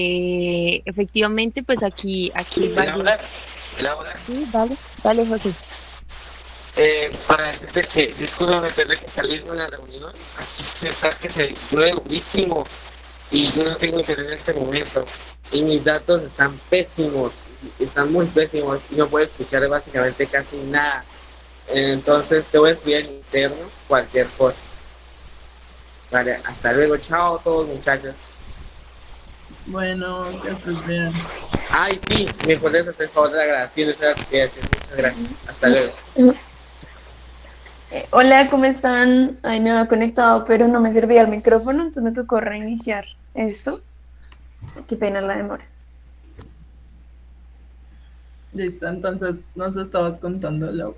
Efectivamente, pues aquí hay varios. Laura, Laura, Sí, dale, dale, José. para decirte que, discúlpame, tendré que salir de una reunión. Aquí se está que se llueve durísimo y yo no tengo internet en este momento. Y mis datos están pésimos, están muy pésimos y no puedo escuchar básicamente casi nada. Entonces te voy a escribir en interno cualquier cosa. Vale, hasta luego, chao a todos muchachos. Bueno, que estés bien. Ay, sí, me podés hacer el favor de la grabación, eso era lo que quería decir. Muchas gracias. Hasta luego. Hola, ¿cómo están? Ay, me había conectado, pero no me servía el micrófono, entonces me tocó reiniciar esto. Qué pena la demora. Listo, entonces nos estabas contando, Lau.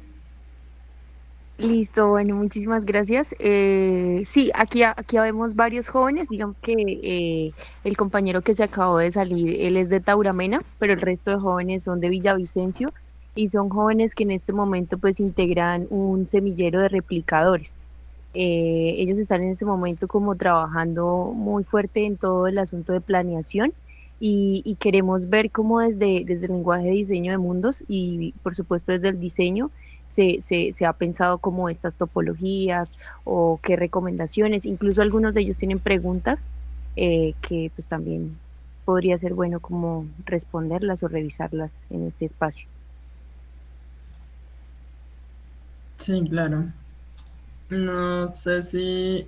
Listo, bueno, muchísimas gracias. Sí, aquí vemos varios jóvenes, digamos que el compañero que se acabó de salir, él es de Tauramena, pero el resto de jóvenes son de Villavicencio y son jóvenes que en este momento pues integran un semillero de replicadores. Ellos están en este momento como trabajando muy fuerte en todo el asunto de planeación y queremos ver cómo desde el lenguaje de diseño de mundos y por supuesto desde el diseño se ha pensado como estas topologías o qué recomendaciones, incluso algunos de ellos tienen preguntas que pues también podría ser bueno como responderlas o revisarlas en este espacio. Sí, claro. No sé si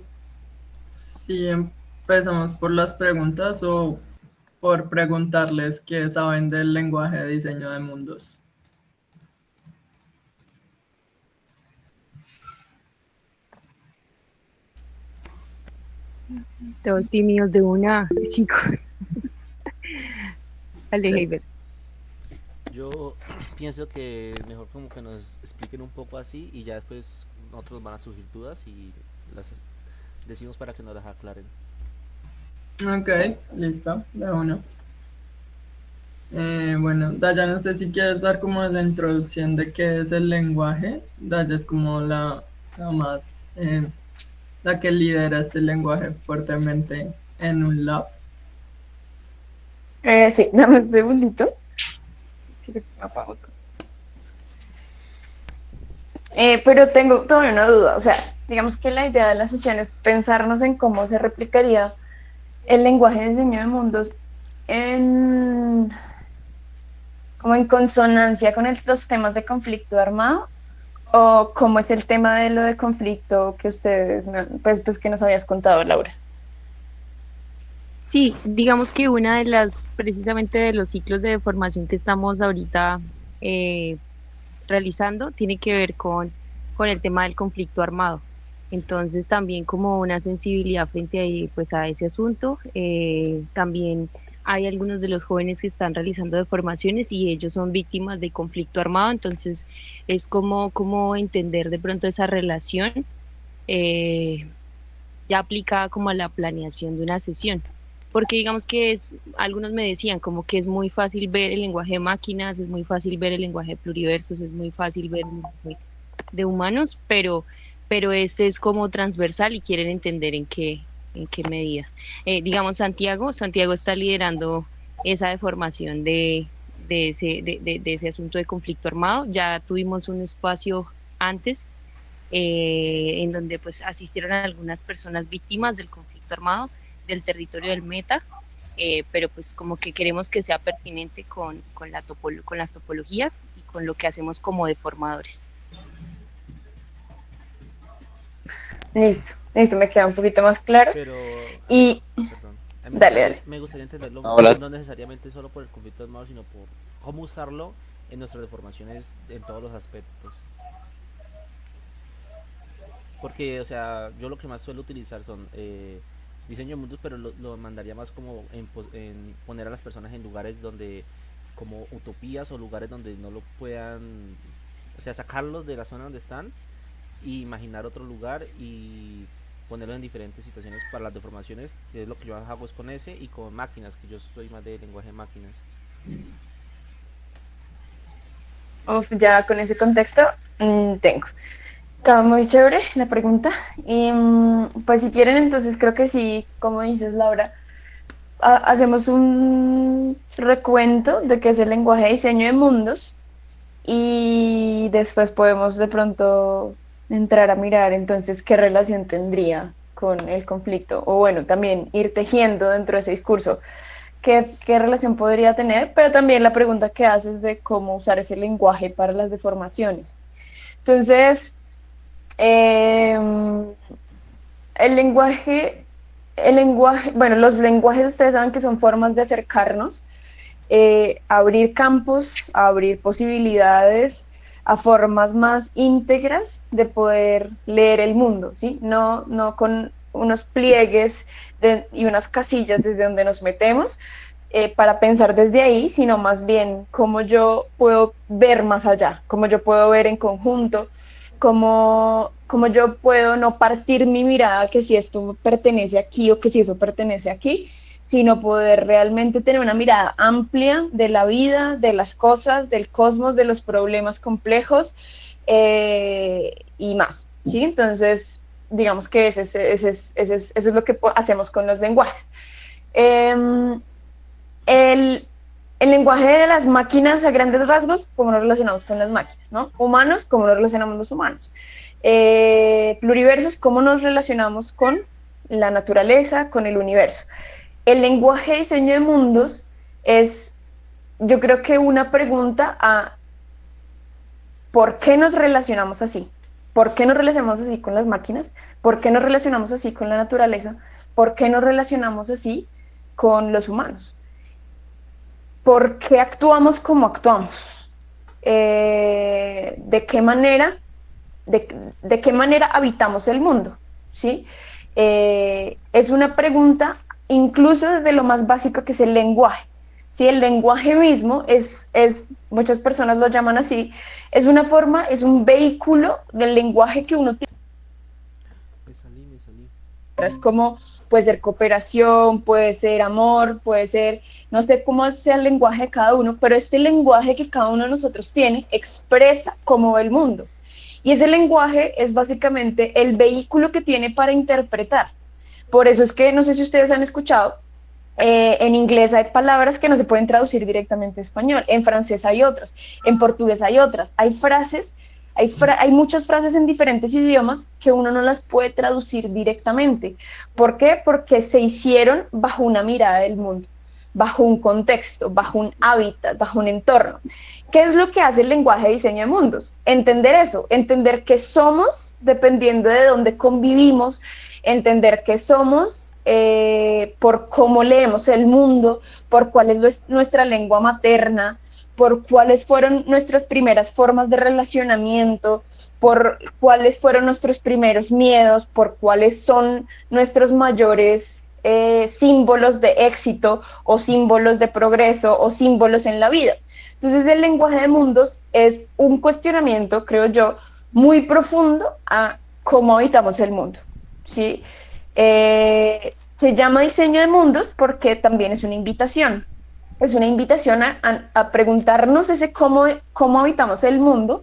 empezamos por las preguntas o por preguntarles qué saben del lenguaje de diseño de mundos. Todos tímidos de una, chicos. Dale, Sí. Heiber. Yo pienso que mejor como que nos expliquen un poco así y ya después nosotros van a surgir dudas y las decimos para que nos las aclaren. Ok, listo, de uno. Bueno, Daya, no sé si quieres dar como la introducción de qué es el lenguaje. Daya es como la más, la que lidera este lenguaje fuertemente en un lab. Sí, dame un segundito. Sí, me apago. Pero tengo todavía una duda. O sea, digamos que la idea de la sesión es pensarnos en cómo se replicaría el lenguaje de diseño de mundos en, como en consonancia con los temas de conflicto armado o cómo es el tema de lo de conflicto que ustedes, pues que nos habías contado, Laura. Sí, digamos que una de las, precisamente de los ciclos de formación que estamos ahorita eh, realizando, tiene que ver con el tema del conflicto armado. Entonces, también como una sensibilidad frente pues, a ese asunto. También hay algunos de los jóvenes que están realizando deformaciones y ellos son víctimas de conflicto armado. Entonces, es como entender de pronto esa relación eh, ya aplicada como a la planeación de una sesión. Porque digamos que algunos me decían como que es muy fácil ver el lenguaje de máquinas, es muy fácil ver el lenguaje de pluriversos, es muy fácil ver el lenguaje de humanos, pero este es como transversal y quieren entender en qué medida. Digamos, Santiago está liderando esa deformación de ese asunto de conflicto armado. Ya tuvimos un espacio antes en donde pues asistieron a algunas personas víctimas del conflicto armado del territorio del Meta, pero pues como que queremos que sea pertinente con las topologías y con lo que hacemos como deformadores. Listo, listo, me queda un poquito más claro. Pero, Y perdón, dale, dale. me gustaría entenderlo Ahora, no necesariamente solo por el conflicto armado, sino por cómo usarlo en nuestras deformaciones en todos los aspectos. Porque, o sea, yo lo que más suelo utilizar son diseño de mundos, pero lo mandaría más como en poner a las personas en lugares donde, como utopías o lugares donde no lo puedan, o sea, sacarlos de la zona donde están y imaginar otro lugar y ponerlo en diferentes situaciones para las deformaciones, que es lo que yo hago es con ese y con máquinas, que yo soy más de lenguaje de máquinas. Uf, ya con ese contexto tengo. Estaba muy chévere la pregunta. Y pues si quieren, entonces creo que sí, como dices, Laura, hacemos un recuento de qué es el lenguaje de diseño de mundos y después podemos de pronto entrar a mirar entonces qué relación tendría con el conflicto, o bueno, también ir tejiendo dentro de ese discurso qué relación podría tener, pero también la pregunta que haces de cómo usar ese lenguaje para las deformaciones. Entonces, eh, el lenguaje, bueno, los lenguajes ustedes saben que son formas de acercarnos, abrir campos, abrir posibilidades a formas más íntegras de poder leer el mundo, ¿sí? No con unos pliegues y unas casillas desde donde nos metemos para pensar desde ahí, sino más bien cómo yo puedo ver más allá, cómo yo puedo ver en conjunto, cómo yo puedo no partir mi mirada que si esto pertenece aquí o que si eso pertenece aquí, sino poder realmente tener una mirada amplia de la vida, de las cosas, del cosmos, de los problemas complejos y más, ¿sí? Entonces, digamos que eso es lo que hacemos con los lenguajes. El, el lenguaje de las máquinas a grandes rasgos, cómo nos relacionamos con las máquinas, ¿no? Humanos, cómo nos relacionamos los humanos. Pluriversos, cómo nos relacionamos con la naturaleza, con el universo. El lenguaje de diseño de mundos es, yo creo que una pregunta a ¿por qué nos relacionamos así? ¿Por qué nos relacionamos así con las máquinas? ¿Por qué nos relacionamos así con la naturaleza? ¿Por qué nos relacionamos así con los humanos? ¿Por qué actuamos como actuamos? ¿De qué manera habitamos el mundo? ¿Sí? Es una pregunta incluso desde lo más básico que es el lenguaje. ¿Sí? El lenguaje mismo muchas personas lo llaman así, es una forma, es un vehículo del lenguaje que uno tiene. Me salí. Es como, puede ser cooperación, puede ser amor, puede ser, no sé cómo sea el lenguaje de cada uno, pero este lenguaje que cada uno de nosotros tiene expresa cómo ve el mundo. Y ese lenguaje es básicamente el vehículo que tiene para interpretar. Por eso es que, no sé si ustedes han escuchado, en inglés hay palabras que no se pueden traducir directamente a español, en francés hay otras, en portugués hay otras, hay frases, hay muchas frases en diferentes idiomas que uno no las puede traducir directamente. ¿Por qué? Porque se hicieron bajo una mirada del mundo, bajo un contexto, bajo un hábitat, bajo un entorno. ¿Qué es lo que hace el lenguaje de diseño de mundos? Entender eso, entender que somos dependiendo de dónde convivimos, entender que somos por cómo leemos el mundo, por cuál es nuestra lengua materna, por cuáles fueron nuestras primeras formas de relacionamiento, por cuáles fueron nuestros primeros miedos, por cuáles son nuestros mayores símbolos de éxito o símbolos de progreso o símbolos en la vida. Entonces el lenguaje de mundos es un cuestionamiento, creo yo, muy profundo a cómo habitamos el mundo. ¿Sí? Se llama diseño de mundos porque también es una invitación. Es una invitación a preguntarnos ese cómo habitamos el mundo,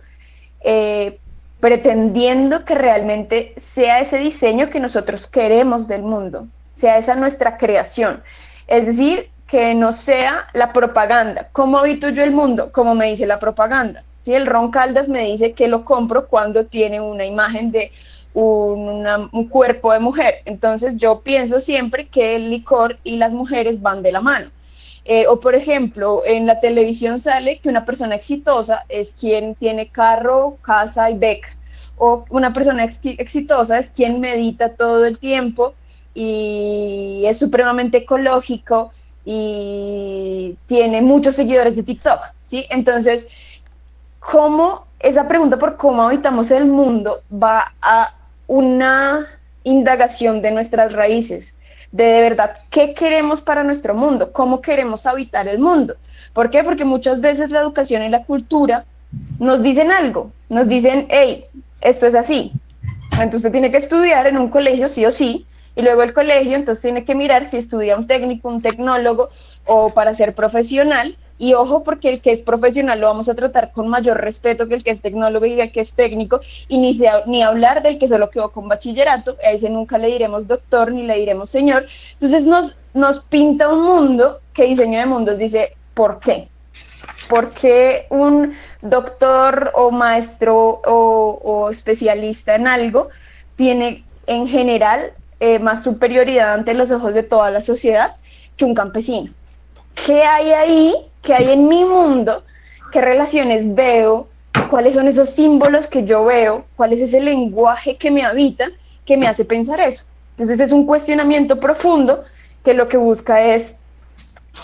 pretendiendo que realmente sea ese diseño que nosotros queremos del mundo, sea esa nuestra creación. Es decir, que no sea la propaganda. ¿Cómo habito yo el mundo? Como me dice la propaganda. ¿Sí? El Ron Caldas me dice que lo compro cuando tiene una imagen de un cuerpo de mujer. Entonces yo pienso siempre que el licor y las mujeres van de la mano. O por ejemplo, en la televisión sale que una persona exitosa es quien tiene carro, casa y beca. O una persona exitosa es quien medita todo el tiempo y es supremamente ecológico y tiene muchos seguidores de TikTok, ¿sí? Entonces, esa pregunta por cómo habitamos el mundo va a una indagación de nuestras raíces, de verdad qué queremos para nuestro mundo, cómo queremos habitar el mundo. ¿Por qué? Porque muchas veces la educación y la cultura nos dicen algo, nos dicen, hey, esto es así, entonces usted tiene que estudiar en un colegio sí o sí, y luego el colegio entonces tiene que mirar si estudia un técnico, un tecnólogo o para ser profesional, Y ojo, porque el que es profesional lo vamos a tratar con mayor respeto que el que es tecnólogo y el que es técnico, y ni hablar del que solo quedó con bachillerato, a ese nunca le diremos doctor ni le diremos señor. Entonces nos pinta un mundo que Diseño de Mundos dice, ¿por qué? ¿Por qué un doctor o maestro o especialista en algo tiene en general más superioridad ante los ojos de toda la sociedad que un campesino? ¿Qué hay ahí? ¿Qué hay en mi mundo? ¿Qué relaciones veo? ¿Cuáles son esos símbolos que yo veo? ¿Cuál es ese lenguaje que me habita que me hace pensar eso? Entonces es un cuestionamiento profundo que lo que busca es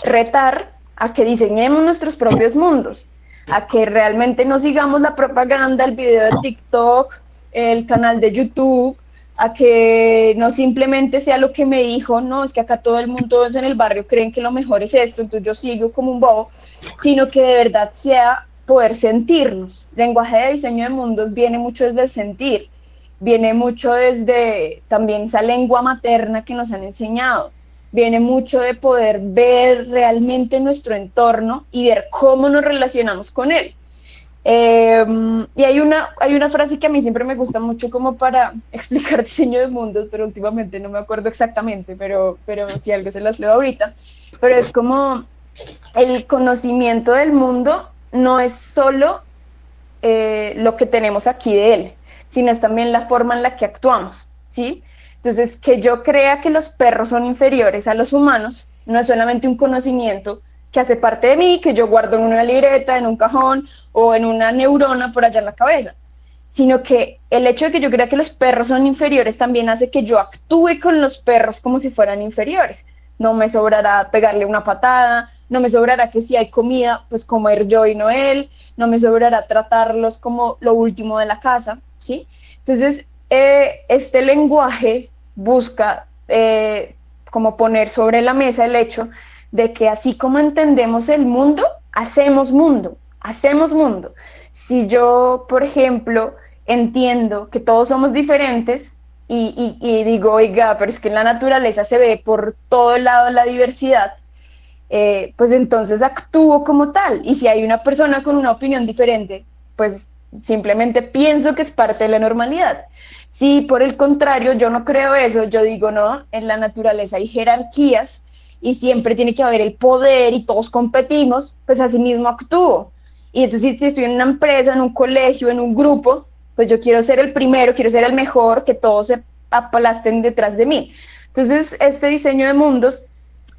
retar a que diseñemos nuestros propios mundos, a que realmente no sigamos la propaganda, el video de TikTok, el canal de YouTube, a que no simplemente sea lo que me dijo, no, es que acá todo el mundo en el barrio creen que lo mejor es esto, entonces yo sigo como un bobo, sino que de verdad sea poder sentirnos. Lenguaje de diseño de mundos viene mucho desde el sentir, viene mucho desde también esa lengua materna que nos han enseñado, viene mucho de poder ver realmente nuestro entorno y ver cómo nos relacionamos con él. Y hay una frase que a mí siempre me gusta mucho como para explicar diseño de mundos, pero últimamente no me acuerdo exactamente, pero si algo se las leo ahorita, pero es como el conocimiento del mundo no es solo lo que tenemos aquí de él, sino es también la forma en la que actuamos, ¿sí? Entonces, que yo crea que los perros son inferiores a los humanos no es solamente un conocimiento que hace parte de mí, que yo guardo en una libreta, en un cajón o en una neurona por allá en la cabeza, sino que el hecho de que yo crea que los perros son inferiores también hace que yo actúe con los perros como si fueran inferiores. No me sobrará pegarle una patada, no me sobrará que si hay comida, pues comer yo y no él, no me sobrará tratarlos como lo último de la casa, ¿sí? Entonces, este lenguaje busca como poner sobre la mesa el hecho de que así como entendemos el mundo, hacemos mundo, hacemos mundo. Si yo, por ejemplo, entiendo que todos somos diferentes y digo, oiga, pero es que en la naturaleza se ve por todo lado la diversidad, pues entonces actúo como tal. Y si hay una persona con una opinión diferente, pues simplemente pienso que es parte de la normalidad. Si por el contrario yo no creo eso, yo digo, no, en la naturaleza hay jerarquías y siempre tiene que haber el poder y todos competimos, pues así mismo actúo. Y entonces si estoy en una empresa, en un colegio, en un grupo, pues yo quiero ser el primero, quiero ser el mejor, que todos se aplasten detrás de mí. Entonces este diseño de mundos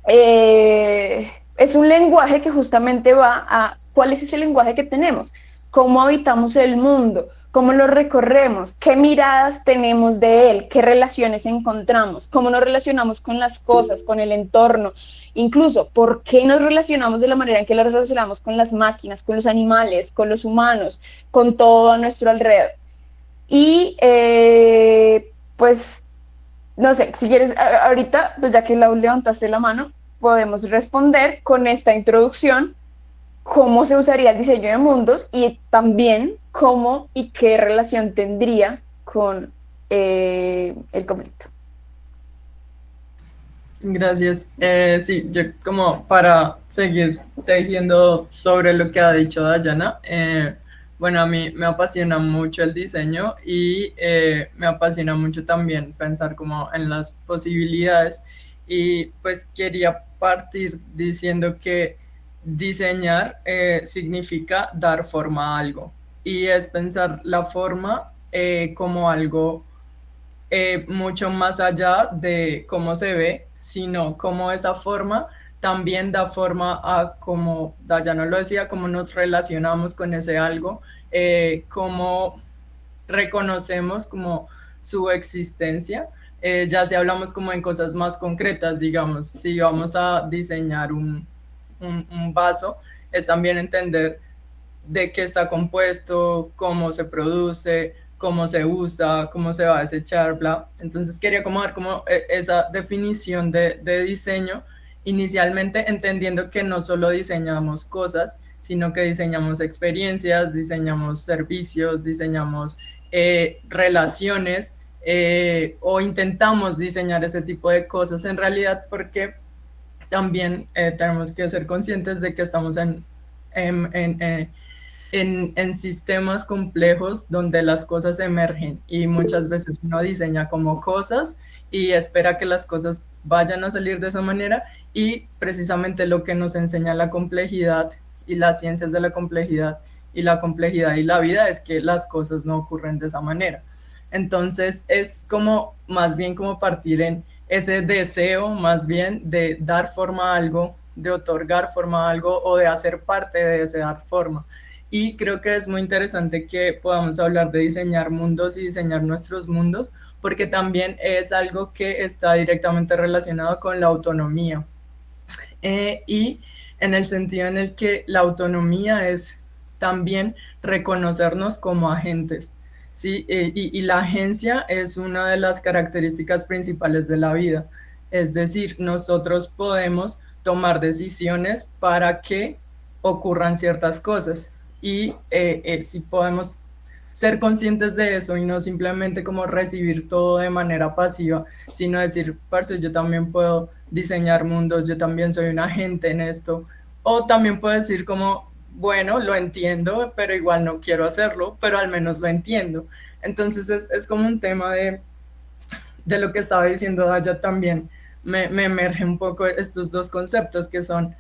es un lenguaje que justamente va a cuál es ese lenguaje que tenemos, cómo habitamos el mundo, cómo lo recorremos, qué miradas tenemos de él, qué relaciones encontramos, cómo nos relacionamos con las cosas, con el entorno, incluso por qué nos relacionamos de la manera en que nos relacionamos con las máquinas, con los animales, con los humanos, con todo a nuestro alrededor. Y pues, no sé, si quieres, ahorita, pues ya que levantaste la mano, podemos responder con esta introducción cómo se usaría el diseño de mundos y también cómo y qué relación tendría con el conflicto. Gracias. Sí, yo como para seguir tejiendo sobre lo que ha dicho Dayana, bueno, a mí me apasiona mucho el diseño y me apasiona mucho también pensar como en las posibilidades y pues quería partir diciendo que diseñar significa dar forma a algo y es pensar la forma como algo mucho más allá de cómo se ve, sino cómo esa forma también da forma a, como Dayana lo decía, cómo nos relacionamos con ese algo, cómo reconocemos como su existencia, ya si hablamos como en cosas más concretas, digamos, si vamos a diseñar un vaso, es también entender de qué está compuesto, cómo se produce, cómo se usa, cómo se va a desechar, bla. Entonces quería como dar como esa definición de diseño, inicialmente entendiendo que no solo diseñamos cosas, sino que diseñamos experiencias, diseñamos servicios, diseñamos relaciones o intentamos diseñar ese tipo de cosas en realidad porque también tenemos que ser conscientes de que estamos en, en, eh, en sistemas complejos donde las cosas emergen y muchas veces uno diseña como cosas y espera que las cosas vayan a salir de esa manera, y precisamente lo que nos enseña la complejidad y las ciencias de la complejidad y la complejidad y la vida es que las cosas no ocurren de esa manera. Entonces es como más bien como partir en ese deseo más bien de dar forma a algo, de otorgar forma a algo o de hacer parte de ese dar forma. Y creo que es muy interesante que podamos hablar de diseñar mundos y diseñar nuestros mundos, porque también es algo que está directamente relacionado con la autonomía. Y en el sentido en el que la autonomía es también reconocernos como agentes, ¿sí? Y la agencia es una de las características principales de la vida. Es decir, nosotros podemos tomar decisiones para que ocurran ciertas cosas, y si podemos ser conscientes de eso y no simplemente como recibir todo de manera pasiva, sino decir, parce, yo también puedo diseñar mundos, yo también soy un agente en esto, o también puedo decir como, bueno, lo entiendo, pero igual no quiero hacerlo, pero al menos lo entiendo. Entonces es como un tema de lo que estaba diciendo Daya también, me emerge un poco estos dos conceptos que son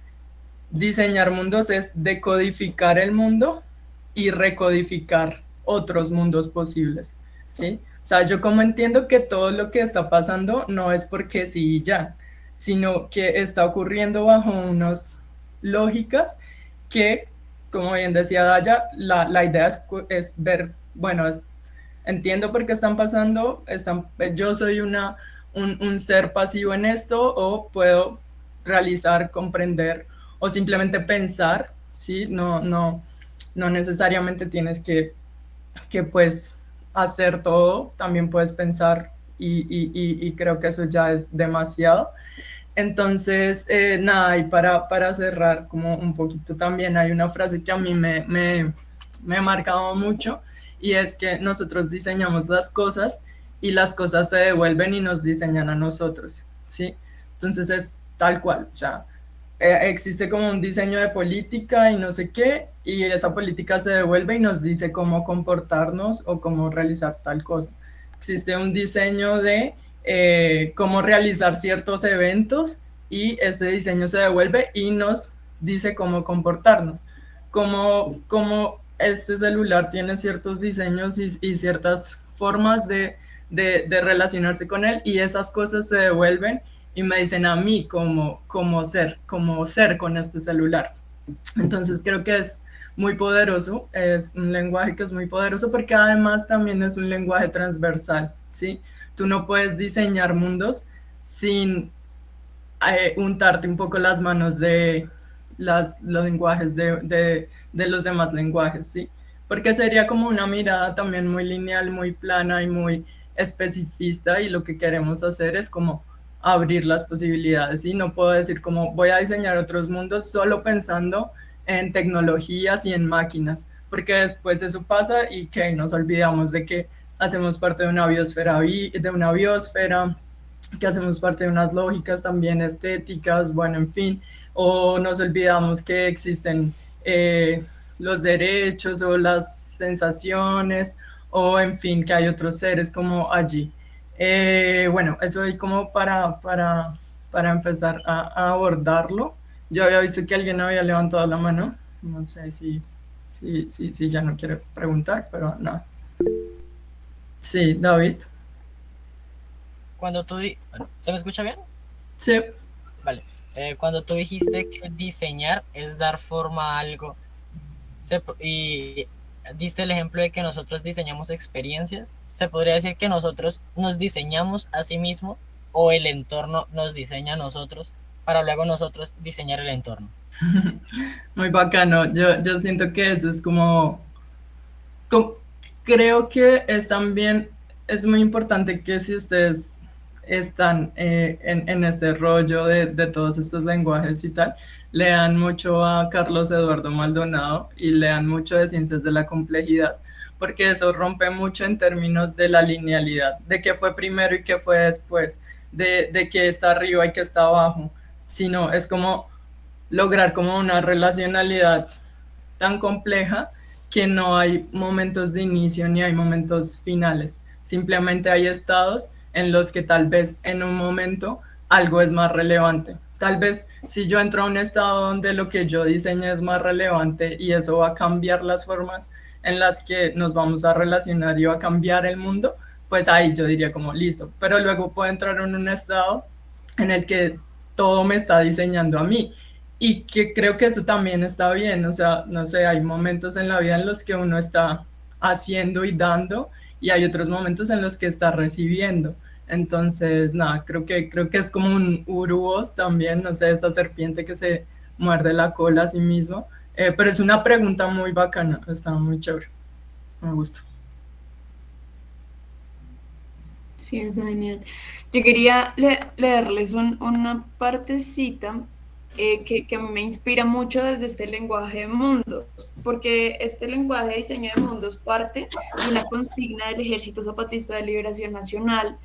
diseñar mundos es decodificar el mundo y recodificar otros mundos posibles, ¿sí? O sea, yo como entiendo que todo lo que está pasando no es porque sí y ya, sino que está ocurriendo bajo unas lógicas que, como bien decía Daya, la idea es ver, bueno, entiendo por qué están pasando, yo soy un ser pasivo en esto, o puedo realizar, comprender o simplemente pensar, ¿sí? No necesariamente tienes que pues hacer todo, también puedes pensar, y creo que eso ya es demasiado. Entonces, nada, y para cerrar como un poquito también hay una frase que a mí me ha marcado mucho, y es que nosotros diseñamos las cosas y las cosas se devuelven y nos diseñan a nosotros, ¿sí? Entonces es tal cual, o sea, existe como un diseño de política y no sé qué, y esa política se devuelve y nos dice cómo comportarnos o cómo realizar tal cosa. Existe un diseño de cómo realizar ciertos eventos, y ese diseño se devuelve y nos dice cómo comportarnos. Como este celular tiene ciertos diseños y ciertas formas de relacionarse con él, y esas cosas se devuelven y me dicen a mí cómo ser con este celular. Entonces creo que es muy poderoso, es un lenguaje que es muy poderoso porque además también es un lenguaje transversal, ¿sí? Tú no puedes diseñar mundos sin untarte un poco las manos de los lenguajes de los demás lenguajes, ¿sí? Porque sería como una mirada también muy lineal, muy plana y muy especificista, y lo que queremos hacer es como abrir las posibilidades, y no puedo decir como voy a diseñar otros mundos solo pensando en tecnologías y en máquinas, porque después eso pasa y que nos olvidamos de que hacemos parte de una biosfera, que hacemos parte de unas lógicas también estéticas, bueno, en fin, o nos olvidamos que existen los derechos o las sensaciones, o en fin, que hay otros seres como allí. Bueno, eso es como para empezar a abordarlo. Yo había visto que alguien había levantado la mano, no sé si ya no quiere preguntar, pero nada. Sí, David. Cuando bueno, ¿se me escucha bien? Sí. Vale. Cuando tú dijiste que diseñar es dar forma a algo, y diste el ejemplo de que nosotros diseñamos experiencias, ¿se podría decir que nosotros nos diseñamos a sí mismos, o el entorno nos diseña a nosotros para luego nosotros diseñar el entorno? Muy bacano. Yo siento que eso es como, creo que es también, es muy importante que si ustedes están en este rollo de todos estos lenguajes y tal, lean mucho a Carlos Eduardo Maldonado y lean mucho de Ciencias de la Complejidad, porque eso rompe mucho en términos de la linealidad, de qué fue primero y qué fue después, de qué está arriba y qué está abajo. sino es como lograr como una relacionalidad tan compleja que no hay momentos de inicio ni hay momentos finales. Simplemente hay estados en los que tal vez en un momento algo es más relevante. Tal vez si yo entro a un estado donde lo que yo diseño es más relevante y eso va a cambiar las formas en las que nos vamos a relacionar y va a cambiar el mundo, pues ahí yo diría como listo. Pero luego puedo entrar en un estado en el que todo me está diseñando a mí y que creo que eso también está bien, o sea, no sé, hay momentos en la vida en los que uno está haciendo y dando y hay otros momentos en los que está recibiendo. Entonces, nada, creo que es como un urubos también, no sé, esa serpiente que se muerde la cola a sí mismo. Pero es una pregunta muy bacana, está muy chévere, me gusta. Sí, está genial. Yo quería leerles una partecita que a mí me inspira mucho desde este lenguaje de mundos, porque este lenguaje de diseño de mundos parte de una consigna del Ejército Zapatista de Liberación Nacional,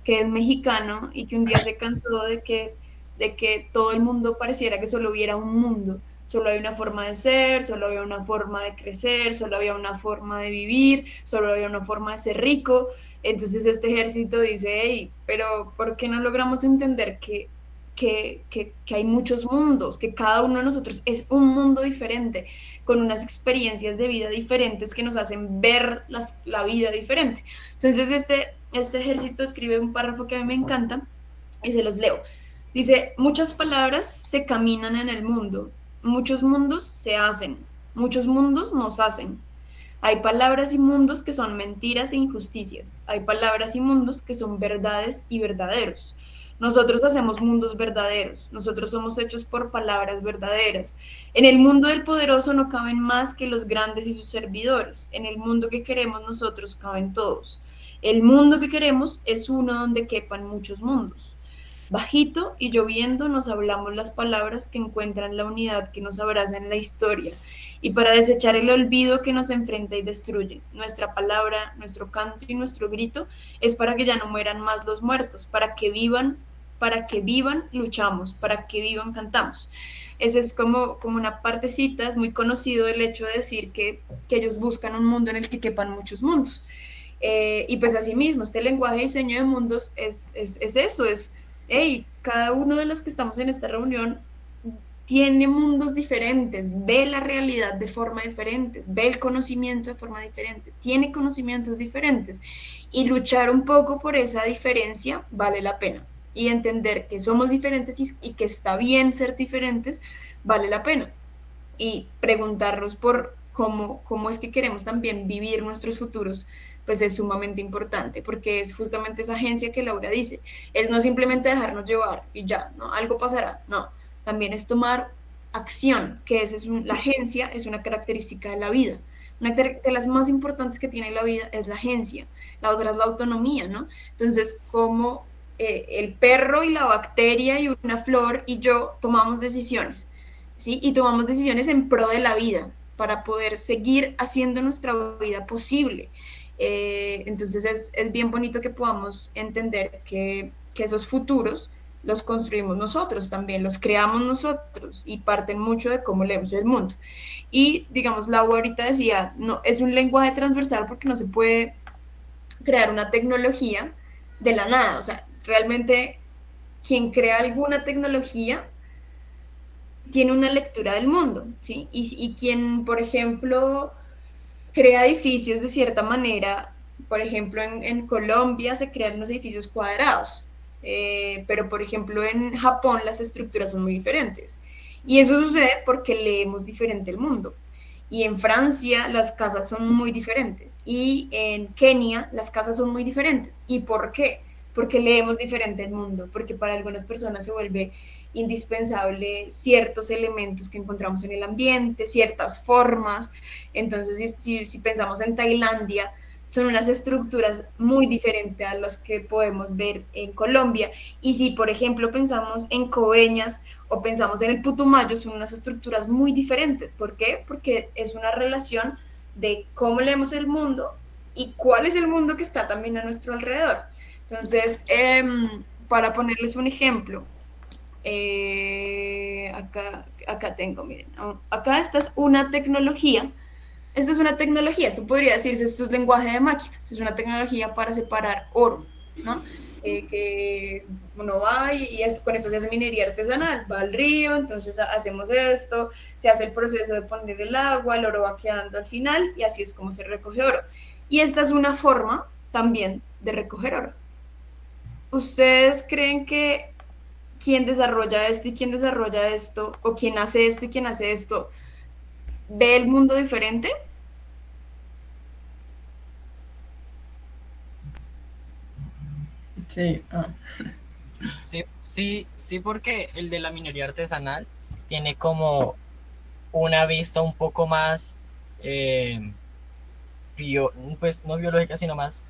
que es mexicano y que un día se cansó de que todo el mundo pareciera que solo hubiera un mundo. Solo hay una forma de ser, solo había una forma de crecer, solo había una forma de vivir, solo había una forma de ser rico. Entonces este ejército dice, hey, pero ¿por qué no logramos entender que hay muchos mundos, que cada uno de nosotros es un mundo diferente, con unas experiencias de vida diferentes que nos hacen ver la vida diferente? Entonces este ejército escribe un párrafo que a mí me encanta y se los leo. Dice, muchas palabras se caminan en el mundo, muchos mundos se hacen, muchos mundos nos hacen. Hay palabras y mundos que son mentiras e injusticias. Hay palabras y mundos que son verdades y verdaderos. Nosotros hacemos mundos verdaderos. Nosotros somos hechos por palabras verdaderas. En el mundo del poderoso no caben más que los grandes y sus servidores. En el mundo que queremos nosotros caben todos. El mundo que queremos es uno donde quepan muchos mundos. Bajito y lloviendo nos hablamos las palabras que encuentran la unidad que nos abraza en la historia y para desechar el olvido que nos enfrenta y destruye. Nuestra palabra, nuestro canto y nuestro grito es para que ya no mueran más los muertos, para que vivan, luchamos, para que vivan, cantamos. Ese es como una partecita, es muy conocido el hecho de decir que ellos buscan un mundo en el que quepan muchos mundos. Y pues así mismo, este lenguaje de diseño de mundos es eso, hey, cada uno de los que estamos en esta reunión tiene mundos diferentes, ve la realidad de forma diferente, ve el conocimiento de forma diferente, tiene conocimientos diferentes y luchar un poco por esa diferencia vale la pena y entender que somos diferentes y que está bien ser diferentes vale la pena y preguntarnos por cómo es que queremos también vivir nuestros futuros, pues es sumamente importante, porque es justamente esa agencia que Laura dice, es no simplemente dejarnos llevar y ya, ¿no? Algo pasará, no, también es tomar acción, que la agencia es una característica de la vida. Una de las más importantes que tiene la vida es la agencia, la otra es la autonomía, ¿no? Entonces, como el perro y la bacteria y una flor y yo tomamos decisiones, ¿sí? Y tomamos decisiones en pro de la vida para poder seguir haciendo nuestra vida posible. Entonces es bien bonito que podamos entender que esos futuros los construimos nosotros también, los creamos nosotros y parten mucho de cómo leemos el mundo. Y digamos, Lau ahorita decía, no, es un lenguaje transversal porque no se puede crear una tecnología de la nada, o sea, realmente quien crea alguna tecnología tiene una lectura del mundo, ¿sí? Y quien, por ejemplo, crea edificios de cierta manera, por ejemplo, en Colombia se crean unos edificios cuadrados, pero por ejemplo en Japón las estructuras son muy diferentes. Y eso sucede porque leemos diferente el mundo. Y en Francia las casas son muy diferentes. Y en Kenia las casas son muy diferentes. ¿Y por qué? Porque leemos diferente el mundo, porque para algunas personas se vuelve indispensable ciertos elementos que encontramos en el ambiente, ciertas formas. Entonces, si pensamos en Tailandia, son unas estructuras muy diferentes a las que podemos ver en Colombia. Y si, por ejemplo, pensamos en Coveñas o pensamos en el Putumayo, son unas estructuras muy diferentes. ¿Por qué? Porque es una relación de cómo leemos el mundo y cuál es el mundo que está también a nuestro alrededor. Entonces, para ponerles un ejemplo, Acá tengo, miren, acá esta es una tecnología. Esta es una tecnología, esto podría decirse, esto es lenguaje de máquinas, es una tecnología para separar oro, ¿no? Que uno va con esto se hace minería artesanal, va al río, entonces hacemos esto, se hace el proceso de poner el agua, el oro va quedando al final y así es como se recoge oro. Y esta es una forma también de recoger oro. ¿Ustedes creen que quién desarrolla esto y quién desarrolla esto, o quién hace esto y quién hace esto, ve el mundo diferente? Sí, Sí, porque el de la minería artesanal tiene como una vista un poco más, pues no biológica, sino más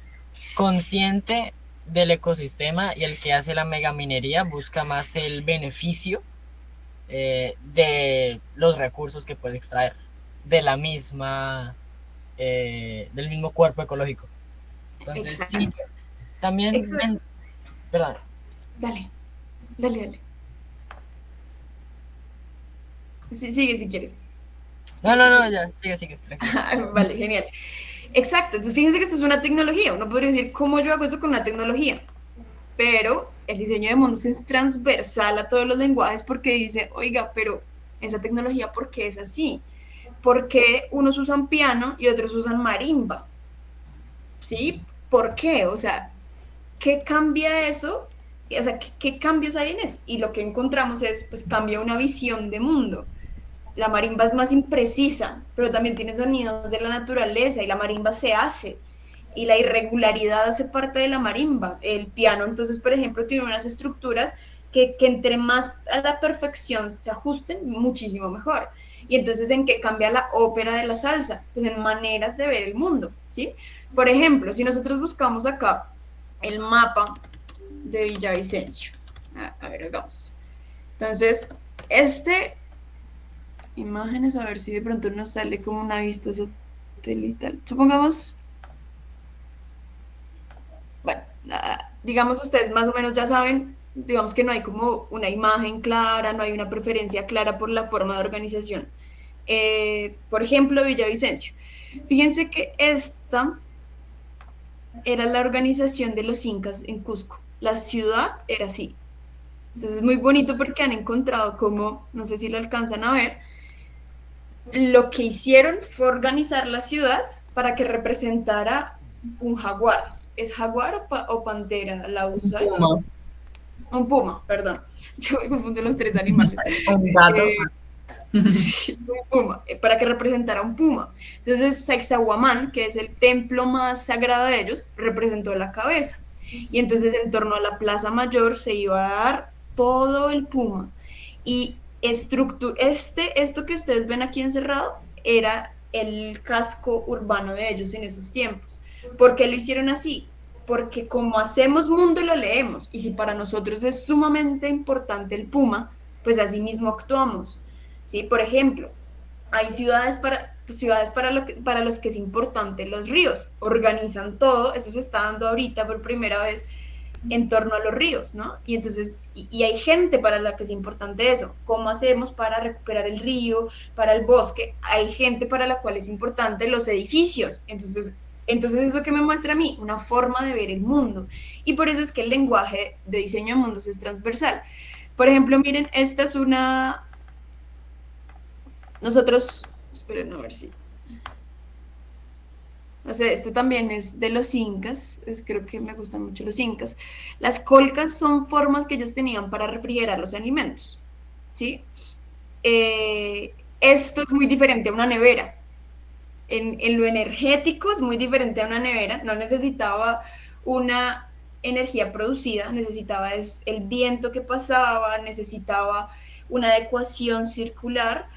consciente del ecosistema, y el que hace la megaminería busca más el beneficio de los recursos que puede extraer de la misma, del mismo cuerpo ecológico. Entonces, sí, Exacto. también, Exacto. perdón. Dale. Sí, sigue si quieres. No, ya, sigue, tranquilo. Vale, genial. Exacto, entonces fíjense que esto es una tecnología, uno podría decir, ¿cómo yo hago esto con una tecnología? Pero el diseño de mundos es transversal a todos los lenguajes porque dice, oiga, pero esa tecnología, ¿por qué es así? ¿Por qué unos usan piano y otros usan marimba? ¿Sí? ¿Por qué? O sea, ¿qué cambia eso? O sea, ¿qué cambios hay en eso? Y lo que encontramos es, pues cambia una visión de mundo. La marimba es más imprecisa, pero también tiene sonidos de la naturaleza y la marimba se hace. Y la irregularidad hace parte de la marimba. El piano, entonces, por ejemplo, tiene unas estructuras que entre más a la perfección se ajusten, muchísimo mejor. Y entonces, ¿en qué cambia la ópera de la salsa? Pues en maneras de ver el mundo, ¿sí? Por ejemplo, si nosotros buscamos acá el mapa de Villavicencio. A ver, hagamos. Entonces, imágenes, a ver si de pronto nos sale como una vista satelital. Supongamos, bueno, digamos ustedes más o menos ya saben, digamos que no hay como una imagen clara, no hay una preferencia clara por la forma de organización. Por ejemplo, Villavicencio. Fíjense que esta era la organización de los incas en Cusco. La ciudad era así. Entonces es muy bonito porque han encontrado como, no sé si lo alcanzan a ver, lo que hicieron fue organizar la ciudad para que representara un jaguar. ¿Es jaguar o pantera, Lau, tú sabes? Puma. Un puma, perdón. Yo me confundo los tres animales. Un gato. Sí, un puma, para que representara un puma. Entonces, Sacsayhuamán, que es el templo más sagrado de ellos, representó la cabeza. Y entonces, en torno a la Plaza Mayor se iba a dar todo el puma. Y esto que ustedes ven aquí encerrado era el casco urbano de ellos en esos tiempos. ¿Por qué lo hicieron así? Porque como hacemos mundo lo leemos, y si para nosotros es sumamente importante el puma, pues así mismo actuamos. ¿Sí? Por ejemplo, hay ciudades para los que es importante los ríos, organizan todo, eso se está dando ahorita por primera vez en torno a los ríos, ¿no? Y entonces, y hay gente para la que es importante eso. ¿Cómo hacemos para recuperar el río, para el bosque? Hay gente para la cual es importante los edificios. Entonces eso que me muestra a mí, una forma de ver el mundo. Y por eso es que el lenguaje de diseño de mundos es transversal. Por ejemplo, miren, esta es una... Nosotros, esperen a ver si... No sé, esto también es de los incas, creo que me gustan mucho los incas. Las colcas son formas que ellos tenían para refrigerar los alimentos, ¿sí? Esto es muy diferente a una nevera. En lo energético es muy diferente a una nevera, no necesitaba una energía producida, necesitaba el viento que pasaba, necesitaba una adecuación circular.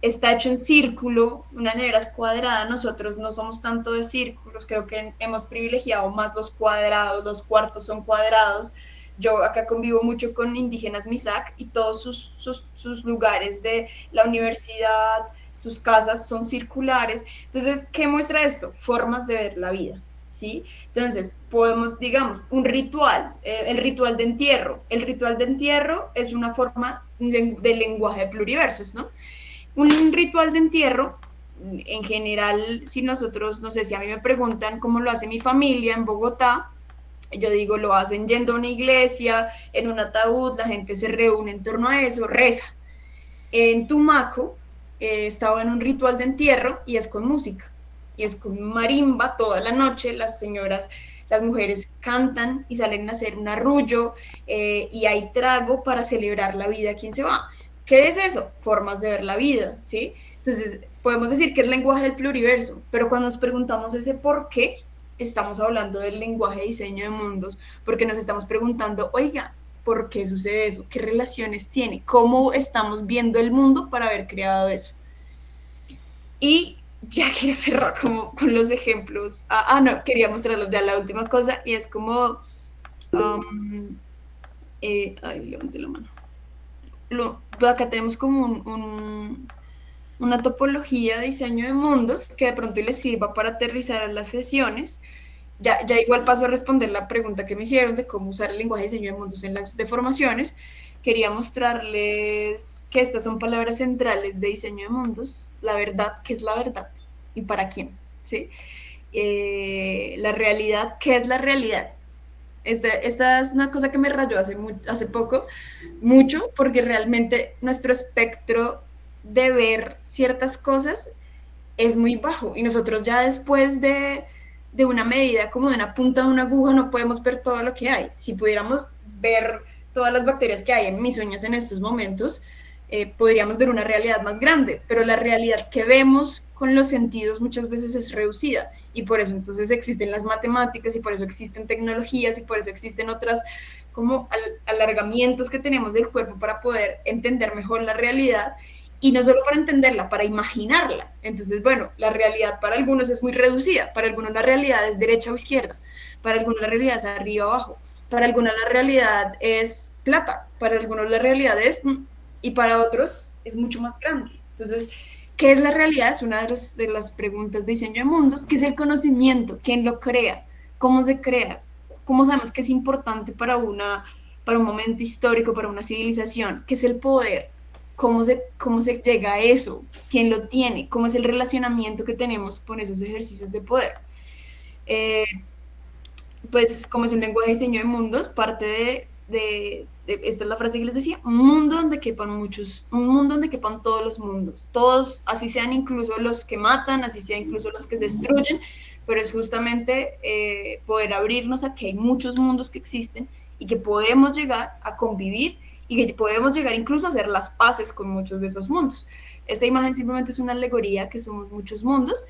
Está hecho en círculo, una nevera es cuadrada, nosotros no somos tanto de círculos, creo que hemos privilegiado más los cuadrados, los cuartos son cuadrados. Yo acá convivo mucho con indígenas Misak y todos sus lugares de la universidad, sus casas son circulares. Entonces, ¿qué muestra esto? Formas de ver la vida, ¿sí? Entonces, podemos, digamos, un ritual, el ritual de entierro. El ritual de entierro es una forma de lenguaje pluriversos, ¿no? Un ritual de entierro, en general, si nosotros, no sé, si a mí me preguntan cómo lo hace mi familia en Bogotá, yo digo, lo hacen yendo a una iglesia, en un ataúd, la gente se reúne en torno a eso, reza. En Tumaco estaba en un ritual de entierro y es con música, y es con marimba toda la noche, las señoras, las mujeres cantan y salen a hacer un arrullo y hay trago para celebrar la vida a quien se va. ¿Qué es eso? Formas de ver la vida, ¿sí? Entonces, podemos decir que es lenguaje del pluriverso, pero cuando nos preguntamos ese por qué, estamos hablando del lenguaje de diseño de mundos, porque nos estamos preguntando, oiga, ¿por qué sucede eso? ¿Qué relaciones tiene? ¿Cómo estamos viendo el mundo para haber creado eso? Y ya quiero cerrar como con los ejemplos. No, quería mostrarles ya la última cosa y es como... levanté la mano. Acá tenemos como una topología de diseño de mundos que de pronto les sirva para aterrizar a las sesiones. Ya igual paso a responder la pregunta que me hicieron de cómo usar el lenguaje de diseño de mundos en las deformaciones. Quería mostrarles que estas son palabras centrales de diseño de mundos. La verdad, ¿qué es la verdad? ¿Y para quién? ¿Sí? La realidad, ¿qué es la realidad? Esta es una cosa que me rayó hace poco, mucho, porque realmente nuestro espectro de ver ciertas cosas es muy bajo y nosotros ya después de una medida como de una punta de una aguja no podemos ver todo lo que hay. Si pudiéramos ver todas las bacterias que hay en mis uñas en estos momentos, podríamos ver una realidad más grande, pero la realidad que vemos con los sentidos muchas veces es reducida y por eso entonces existen las matemáticas y por eso existen tecnologías y por eso existen otras como alargamientos que tenemos del cuerpo para poder entender mejor la realidad y no solo para entenderla, para imaginarla. Entonces, bueno, la realidad para algunos es muy reducida, para algunos la realidad es derecha o izquierda, para algunos la realidad es arriba o abajo, para algunos la realidad es plata, para algunos la realidad es... y para otros es mucho más grande. Entonces, ¿qué es la realidad? Es una de las preguntas de diseño de mundos. ¿Qué es el conocimiento? ¿Quién lo crea? ¿Cómo se crea? ¿Cómo sabemos que es importante para un momento histórico, para una civilización? ¿Qué es el poder? ¿Cómo se llega a eso? ¿Quién lo tiene? ¿Cómo es el relacionamiento que tenemos con esos ejercicios de poder? Pues como es un lenguaje de diseño de mundos, parte esta es la frase que les decía, un mundo donde quepan un mundo donde quepan todos los mundos, todos, así sean incluso los que matan, así sean incluso los que se destruyen, pero es justamente poder abrirnos a que hay muchos mundos que existen y que podemos llegar a convivir y que podemos llegar incluso a hacer las paces con muchos de esos mundos. Esta imagen simplemente es una alegoría que somos muchos mundos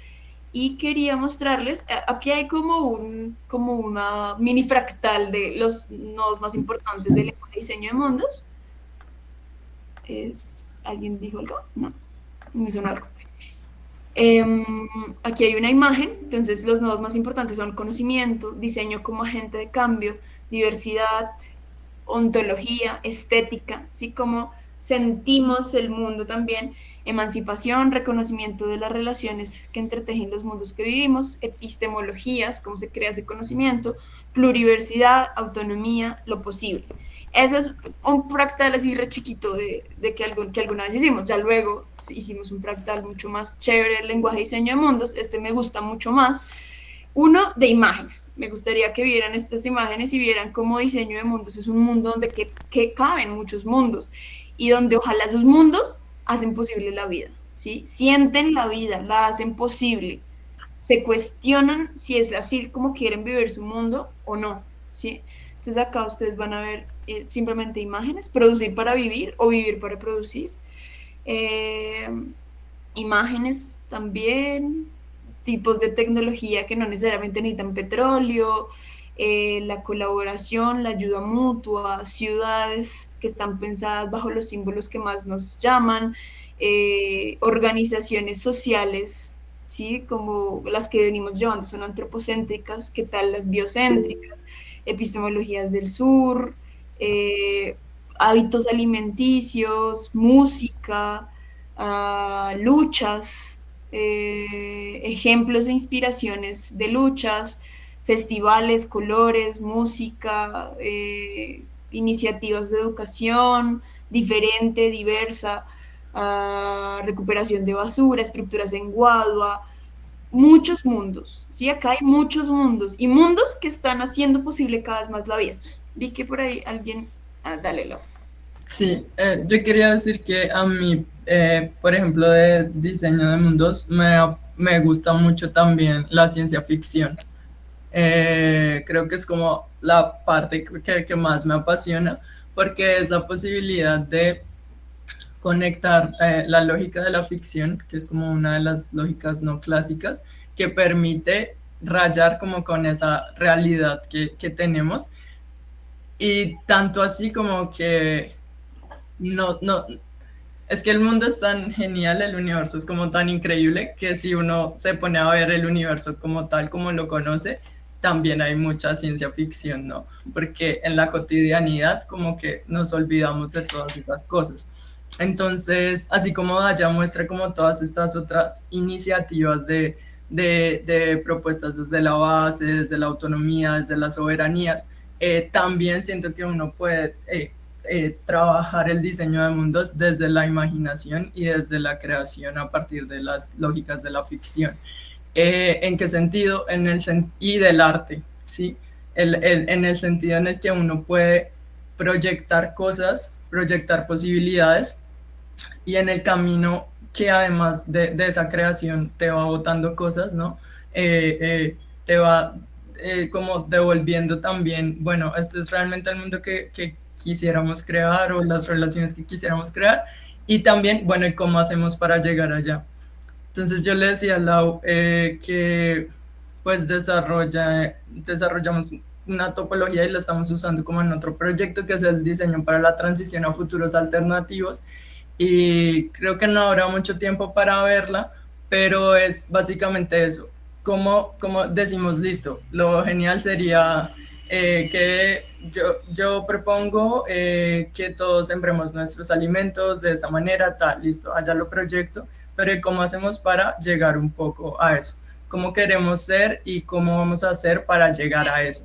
y quería mostrarles, aquí hay como una mini fractal de los nodos más importantes del lenguaje de diseño de mundos. ¿Alguien dijo algo? No, me sonó algo. Aquí hay una imagen, entonces los nodos más importantes son conocimiento, diseño como agente de cambio, diversidad, ontología, estética, ¿sí? Como sentimos el mundo también, emancipación, reconocimiento de las relaciones que entretejen los mundos que vivimos, epistemologías, cómo se crea ese conocimiento, pluriversidad, autonomía, lo posible. Eso es un fractal así re chiquito que alguna vez hicimos. Ya luego hicimos un fractal mucho más chévere, el lenguaje de diseño de mundos. Este me gusta mucho más. Uno, de imágenes. Me gustaría que vieran estas imágenes y vieran cómo diseño de mundos es un mundo donde que caben muchos mundos y donde ojalá esos mundos hacen posible la vida, ¿sí? Sienten la vida, la hacen posible. Se cuestionan si es así como quieren vivir su mundo o no, ¿sí? Entonces acá ustedes van a ver simplemente imágenes, producir para vivir o vivir para producir. Imágenes también, tipos de tecnología que no necesariamente necesitan petróleo, la colaboración, la ayuda mutua, ciudades que están pensadas bajo los símbolos que más nos llaman, organizaciones sociales, ¿sí? Como las que venimos llevando son antropocéntricas, ¿qué tal las biocéntricas? Epistemologías del sur, hábitos alimenticios, música, luchas, ejemplos e inspiraciones de luchas, festivales, colores, música, iniciativas de educación diferente, diversa, recuperación de basura, estructuras en Guadua, muchos mundos, ¿sí? Acá hay muchos mundos y mundos que están haciendo posible cada vez más la vida. Vi que por ahí alguien, dale, Lau. Sí, yo quería decir que a mí, por ejemplo, de diseño de mundos, me gusta mucho también la ciencia ficción. Creo que es como la parte que más me apasiona, porque es la posibilidad de conectar la lógica de la ficción, que es como una de las lógicas no clásicas, que permite rayar como con esa realidad que tenemos. Y tanto así como que no, es que el mundo es tan genial, el universo es como tan increíble que si uno se pone a ver el universo como tal, como lo conoce, también hay mucha ciencia ficción, ¿no? Porque en la cotidianidad como que nos olvidamos de todas esas cosas. Entonces, así como Daya muestra como todas estas otras iniciativas de propuestas desde la base, desde la autonomía, desde las soberanías, también siento que uno puede trabajar el diseño de mundos desde la imaginación y desde la creación a partir de las lógicas de la ficción. ¿En qué sentido? Y del arte, ¿sí? En el sentido en el que uno puede proyectar cosas, proyectar posibilidades y en el camino que además de esa creación te va botando cosas, ¿no? Te va como devolviendo también, bueno, este es realmente el mundo que quisiéramos crear o las relaciones que quisiéramos crear y también, bueno, ¿y cómo hacemos para llegar allá? Entonces yo le decía a Lau que pues desarrollamos una topología y la estamos usando como en otro proyecto que es el diseño para la transición a futuros alternativos y creo que no habrá mucho tiempo para verla, pero es básicamente eso. Como decimos, listo, lo genial sería que yo propongo que todos sembremos nuestros alimentos de esta manera, tal, listo, allá lo proyecto, pero ¿y cómo hacemos para llegar un poco a eso? ¿Cómo queremos ser y cómo vamos a hacer para llegar a eso?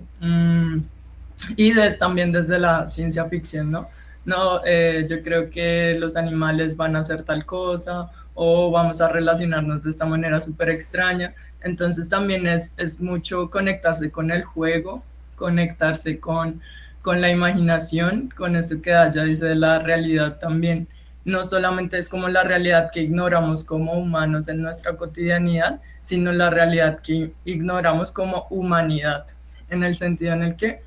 Y también desde la ciencia ficción, ¿no? No, yo creo que los animales van a hacer tal cosa o vamos a relacionarnos de esta manera súper extraña. Entonces también es mucho conectarse con el juego, conectarse con la imaginación, con esto que Daya dice de la realidad también. No solamente es como la realidad que ignoramos como humanos en nuestra cotidianidad, sino la realidad que ignoramos como humanidad, en el sentido en el que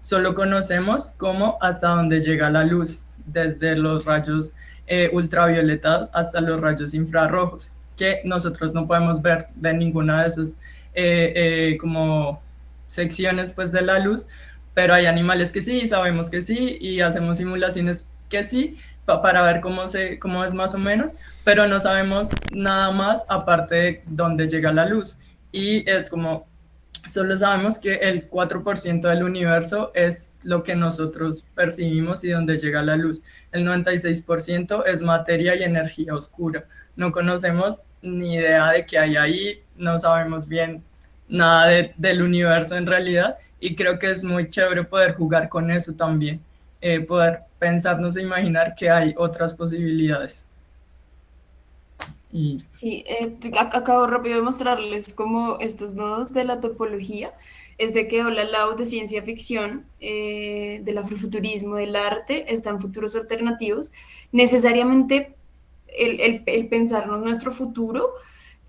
solo conocemos cómo hasta dónde llega la luz, desde los rayos ultravioleta hasta los rayos infrarrojos, que nosotros no podemos ver de ninguna de esas como secciones pues de la luz, pero hay animales que sí, sabemos que sí, y hacemos simulaciones que sí, para ver cómo es más o menos, pero no sabemos nada más aparte de dónde llega la luz. Y es como solo sabemos que el 4% del universo es lo que nosotros percibimos y donde llega la luz. El 96% es materia y energía oscura. No conocemos ni idea de qué hay ahí, no sabemos bien nada del universo en realidad y creo que es muy chévere poder jugar con eso también, poder pensarnos e imaginar que hay otras posibilidades. Y Sí, acabo rápido de mostrarles como estos nodos de la topología. Este que habla Lau de ciencia ficción, del afrofuturismo, del arte, están futuros alternativos. Necesariamente el pensarnos nuestro futuro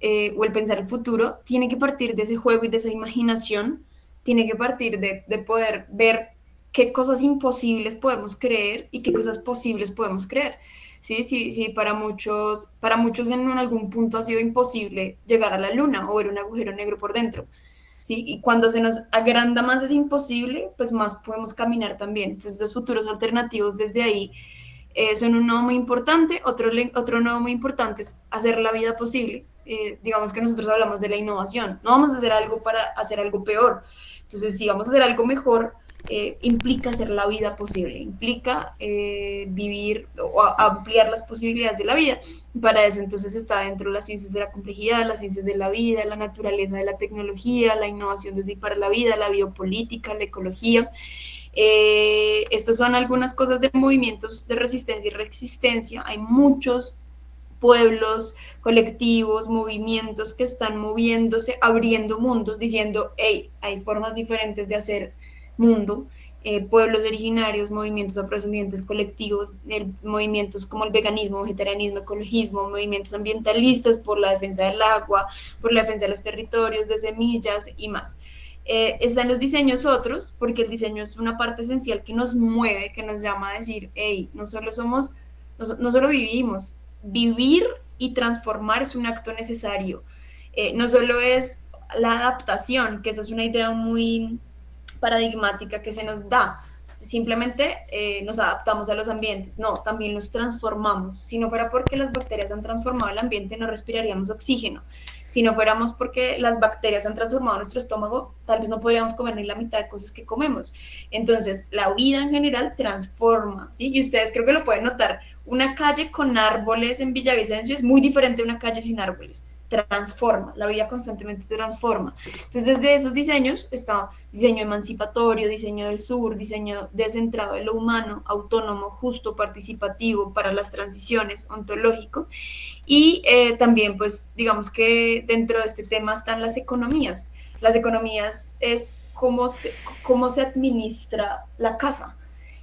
o el pensar el futuro tiene que partir de ese juego y de esa imaginación, tiene que partir de poder ver qué cosas imposibles podemos creer y qué cosas posibles podemos creer. Sí, sí, sí, para muchos en algún punto ha sido imposible llegar a la luna o ver un agujero negro por dentro. ¿Sí? Y cuando se nos agranda más es imposible, pues más podemos caminar también. Entonces los futuros alternativos desde ahí son un nodo muy importante. Otro nodo muy importante es hacer la vida posible. Digamos que nosotros hablamos de la innovación. No vamos a hacer algo para hacer algo peor. Entonces, si vamos a hacer algo mejor, implica hacer la vida posible, implica vivir o ampliar las posibilidades de la vida. Para eso entonces está dentro de las ciencias de la complejidad, las ciencias de la vida, la naturaleza de la tecnología, la innovación desde y para la vida, la biopolítica, la ecología. Estas son algunas cosas de movimientos de resistencia y resistencia. Hay muchos pueblos, colectivos, movimientos que están moviéndose, abriendo mundos, diciendo, hey, hay formas diferentes de hacer mundo. Pueblos originarios, movimientos afrodescendientes, colectivos, movimientos como el veganismo, vegetarianismo, ecologismo, movimientos ambientalistas por la defensa del agua, por la defensa de los territorios, de semillas y más. Están los diseños otros, porque el diseño es una parte esencial que nos mueve, que nos llama a decir, hey, no solo vivimos, vivir y transformar es un acto necesario. No solo es la adaptación, que esa es una idea muy paradigmática que se nos da, simplemente nos adaptamos a los ambientes, no, también nos transformamos. Si no fuera porque las bacterias han transformado el ambiente, no respiraríamos oxígeno. Si no fuéramos porque las bacterias han transformado nuestro estómago, tal vez no podríamos comer ni la mitad de cosas que comemos. Entonces, la vida en general transforma, ¿sí? Y ustedes creo que lo pueden notar. Una calle con árboles en Villavicencio es muy diferente a una calle sin árboles. Transforma, la vida constantemente transforma. Entonces, desde esos diseños está diseño emancipatorio, diseño del sur, diseño descentrado de lo humano, autónomo, justo, participativo para las transiciones, ontológico. Y también, pues, digamos que dentro de este tema están las economías. Las economías es cómo se administra la casa.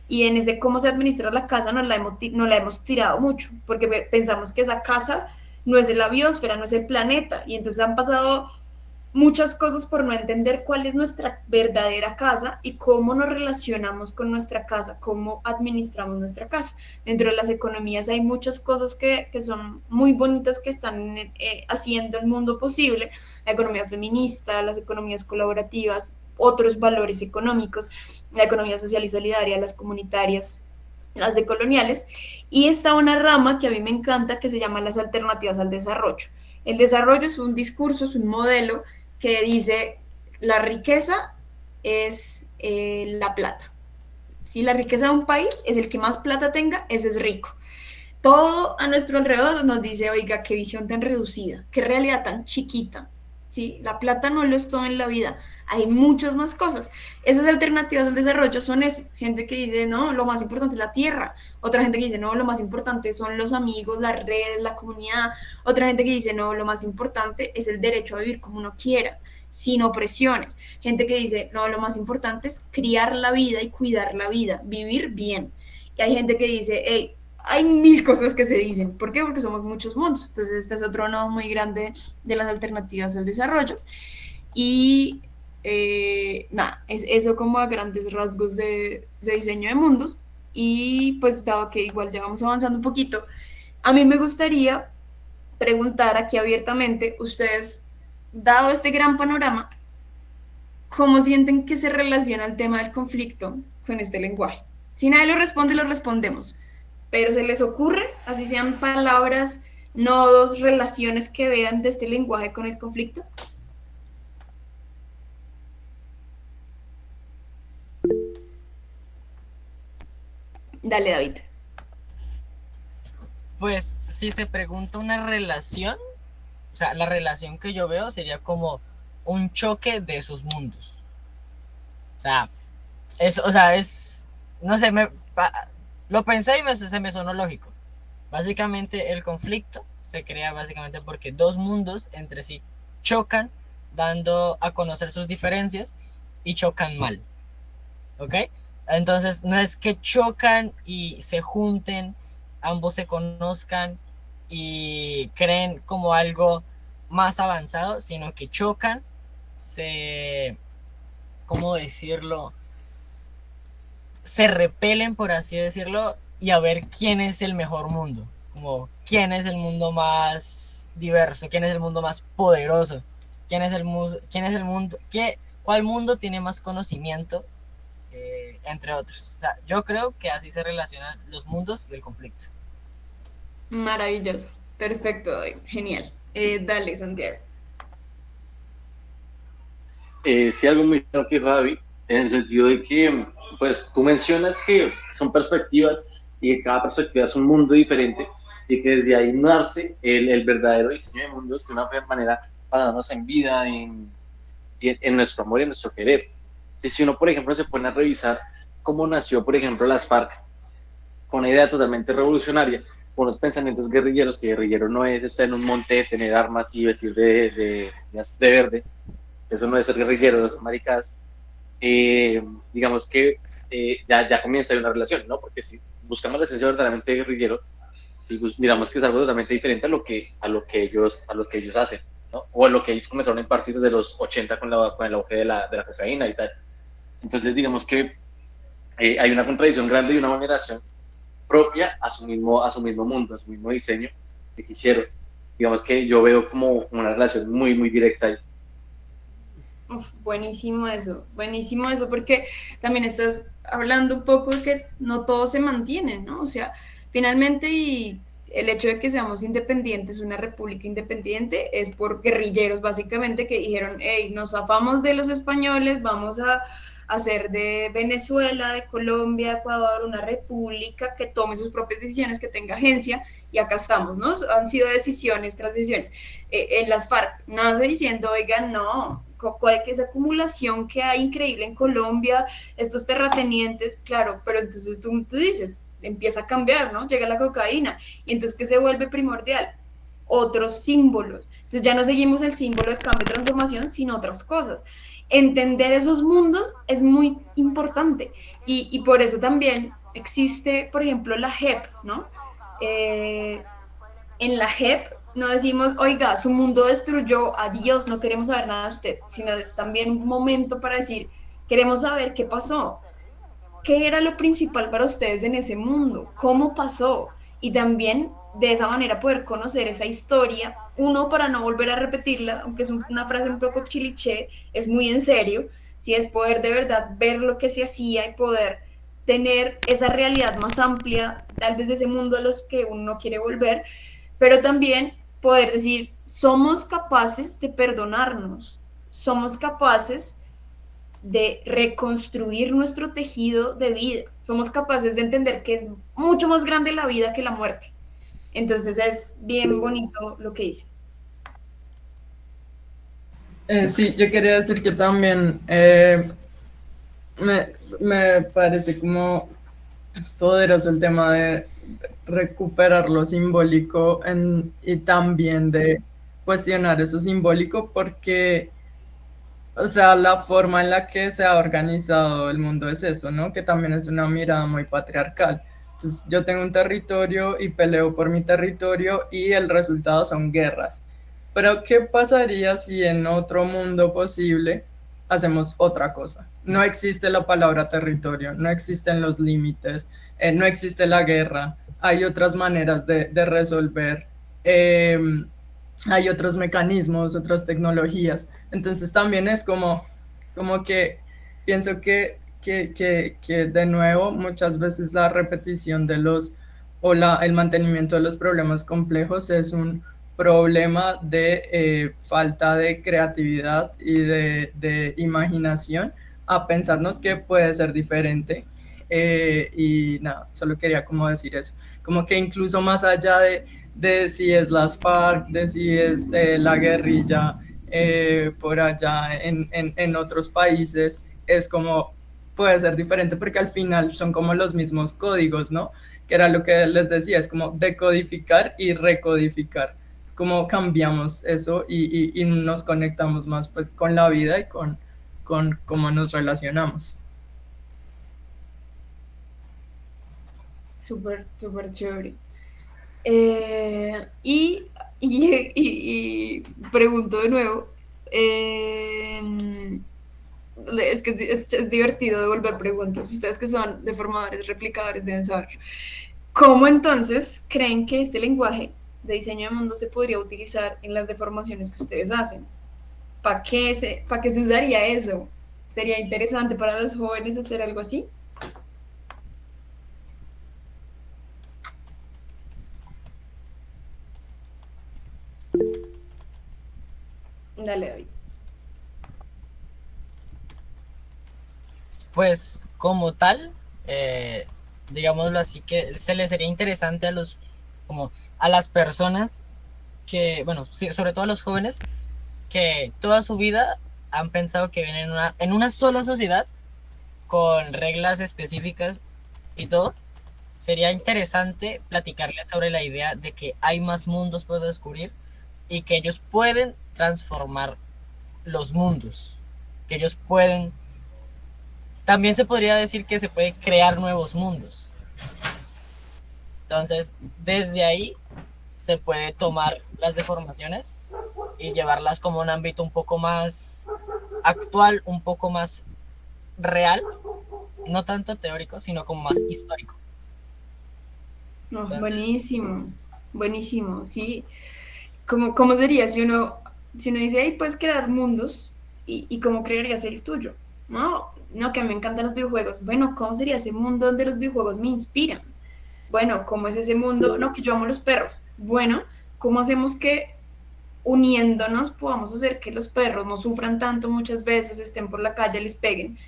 Y en ese cómo se administra la casa no la hemos tirado mucho, porque pensamos que esa casa no es la biosfera, no es el planeta, y entonces han pasado muchas cosas por no entender cuál es nuestra verdadera casa y cómo nos relacionamos con nuestra casa, cómo administramos nuestra casa. Dentro de las economías hay muchas cosas que son muy bonitas que están haciendo el mundo posible, la economía feminista, las economías colaborativas, otros valores económicos, la economía social y solidaria, las comunitarias, las decoloniales, y está una rama que a mí me encanta que se llama las alternativas al desarrollo. El desarrollo es un discurso, es un modelo que dice la riqueza es la plata. Si la riqueza de un país es el que más plata tenga, ese es rico. Todo a nuestro alrededor nos dice, oiga, qué visión tan reducida, qué realidad tan chiquita. ¿Sí? La plata no lo es todo en la vida, hay muchas más cosas. Esas alternativas al desarrollo son eso, gente que dice, no, lo más importante es la tierra, otra gente que dice, no, lo más importante son los amigos, las redes, la comunidad, otra gente que dice, no, lo más importante es el derecho a vivir como uno quiera, sin opresiones, gente que dice, no, lo más importante es criar la vida y cuidar la vida, vivir bien, y hay gente que dice, hey, hay mil cosas que se dicen. ¿Por qué? Porque somos muchos mundos. Entonces, este es otro nodo muy grande de las alternativas al desarrollo. Y nada, es eso como a grandes rasgos de diseño de mundos. Y pues, dado que igual ya vamos avanzando un poquito, a mí me gustaría preguntar aquí abiertamente, ustedes, dado este gran panorama, ¿cómo sienten que se relaciona el tema del conflicto con este lenguaje? Si nadie lo responde, lo respondemos. Pero se les ocurre, así sean palabras, nodos, relaciones que vean de este lenguaje con el conflicto. Dale, David. Pues si se pregunta una relación, o sea, la relación que yo veo sería como un choque de sus mundos. O sea, no sé, lo pensé y se me sonó lógico. Básicamente el conflicto se crea básicamente porque dos mundos entre sí chocan, dando a conocer sus diferencias y chocan mal. ¿Ok? Entonces no es que chocan y se junten, ambos se conozcan y creen como algo más avanzado, sino que chocan, ¿cómo decirlo? Se repelen, por así decirlo, y a ver quién es el mejor mundo, como quién es el mundo más diverso, quién es el mundo más poderoso, cuál mundo tiene más conocimiento, entre otros. O sea, yo creo que así se relacionan los mundos y el conflicto. Maravilloso, perfecto, David, genial. Dale, Santiago. Sí, algo muy claro que dijo David, en el sentido de que, pues, tú mencionas que son perspectivas y que cada perspectiva es un mundo diferente y que desde ahí nace el verdadero diseño de mundos de una manera basándonos en vida, en nuestro amor y en nuestro querer. Si uno, por ejemplo, se pone a revisar cómo nació, por ejemplo, las FARC, con una idea totalmente revolucionaria, con unos pensamientos guerrilleros, que guerrillero no es estar en un monte, tener armas y vestir de verde, eso no es ser guerrillero, son maricadas. Digamos que ya comienza a una relación, ¿no? Porque si buscamos la esencia verdaderamente de guerrillero, si miramos que es algo totalmente diferente a lo que ellos hacen, ¿no? O a lo que ellos comenzaron a impartir desde los 80 con el auge de la cocaína y tal. Entonces, digamos que hay una contradicción grande y una vulneración propia a su mismo mundo, a su mismo diseño que quisieron. Digamos que yo veo como una relación muy, muy directa ahí. Uf, buenísimo eso, porque también estás hablando un poco de que no todo se mantiene, ¿no? O sea, finalmente y el hecho de que seamos independientes, una república independiente, es por guerrilleros básicamente que dijeron, hey, nos zafamos de los españoles, vamos a hacer de Venezuela, de Colombia, de Ecuador, una república que tome sus propias decisiones, que tenga agencia, y acá estamos, ¿no? Han sido decisiones tras decisiones. En las FARC, nace diciendo, oigan, no, cuál es esa acumulación que hay increíble en Colombia, estos terratenientes, claro, pero entonces tú dices, empieza a cambiar, ¿no? Llega la cocaína, y entonces, ¿qué se vuelve primordial? Otros símbolos. Entonces ya no seguimos el símbolo de cambio y transformación, sino otras cosas. Entender esos mundos es muy importante, y por eso también existe, por ejemplo, la JEP, ¿no? En la JEP no decimos, oiga, su mundo destruyó, adiós, no queremos saber nada de usted, sino es también un momento para decir, queremos saber qué pasó, qué era lo principal para ustedes en ese mundo, cómo pasó, y también de esa manera poder conocer esa historia, uno para no volver a repetirla, aunque es una frase un poco cliché, es muy en serio, si es poder de verdad ver lo que se hacía y poder tener esa realidad más amplia, tal vez de ese mundo a los que uno no quiere volver, pero también poder decir, somos capaces de perdonarnos, somos capaces de reconstruir nuestro tejido de vida, somos capaces de entender que es mucho más grande la vida que la muerte. Entonces es bien bonito lo que dice. Sí, yo quería decir que también me parece como poderoso el tema de recuperar lo simbólico y también de cuestionar eso simbólico porque, o sea, la forma en la que se ha organizado el mundo es eso, ¿no? Que también es una mirada muy patriarcal. Entonces, yo tengo un territorio y peleo por mi territorio y el resultado son guerras. Pero, ¿qué pasaría si en otro mundo posible hacemos otra cosa? No existe la palabra territorio, no existen los límites, no existe la guerra, hay otras maneras de resolver. Hay otros mecanismos, otras tecnologías. Entonces también es como que pienso que de nuevo muchas veces la repetición de el mantenimiento de los problemas complejos es un problema de falta de creatividad y de imaginación a pensarnos que puede ser diferente. Y nada, solo quería como decir eso, como que incluso más allá de si es las FARC, de si es la guerrilla por allá en otros países, es como puede ser diferente porque al final son como los mismos códigos, ¿no? Que era lo que les decía, es como decodificar y recodificar. Es como cambiamos eso y nos conectamos más pues con la vida y con cómo nos relacionamos. Súper chévere. Y pregunto de nuevo, es que es divertido devolver preguntas. Ustedes que son deformadores, replicadores, deben saber. ¿Cómo entonces creen que este lenguaje de diseño de mundo se podría utilizar en las deformaciones que ustedes hacen? ¿Para qué se usaría eso? ¿Sería interesante para los jóvenes hacer algo así? Dale, David. Pues como tal, digámoslo así, que se les sería interesante como a las personas que, bueno, sí, sobre todo a los jóvenes, que toda su vida han pensado que viven en una sola sociedad con reglas específicas y todo. Sería interesante platicarles sobre la idea de que hay más mundos por descubrir y que ellos pueden transformar los mundos, que ellos pueden. También se podría decir que se puede crear nuevos mundos. Entonces, desde ahí se puede tomar las deformaciones y llevarlas como a un ámbito un poco más actual, un poco más real, no tanto teórico, sino como más histórico. No, Entonces, buenísimo, buenísimo, sí. ¿Cómo sería si uno dice, hey, puedes crear mundos y cómo crearías el tuyo? No, que a mí me encantan los videojuegos. Bueno, ¿cómo sería ese mundo donde los videojuegos me inspiran? Bueno, ¿cómo es ese mundo? No, que yo amo los perros. Bueno, ¿cómo hacemos que uniéndonos podamos hacer que los perros no sufran tanto muchas veces, estén por la calle, les peguen?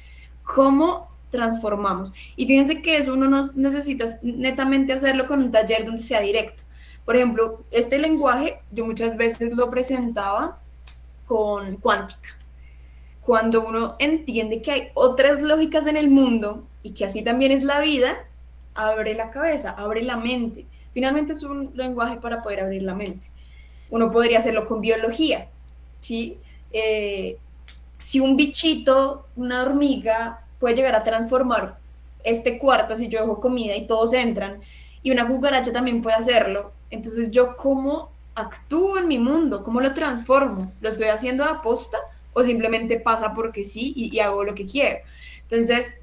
¿Cómo transformamos? Y fíjense que eso uno no necesita netamente hacerlo con un taller donde sea directo. Por ejemplo, este lenguaje yo muchas veces lo presentaba con cuántica. Cuando uno entiende que hay otras lógicas en el mundo y que así también es la vida, abre la cabeza, abre la mente. Finalmente es un lenguaje para poder abrir la mente. Uno podría hacerlo con biología, ¿sí? Si un bichito, una hormiga, puede llegar a transformar este cuarto, si yo dejo comida y todos entran, y una cucaracha también puede hacerlo, entonces yo cómo actúo en mi mundo, cómo lo transformo, lo estoy haciendo a aposta o simplemente pasa porque sí y hago lo que quiero. Entonces,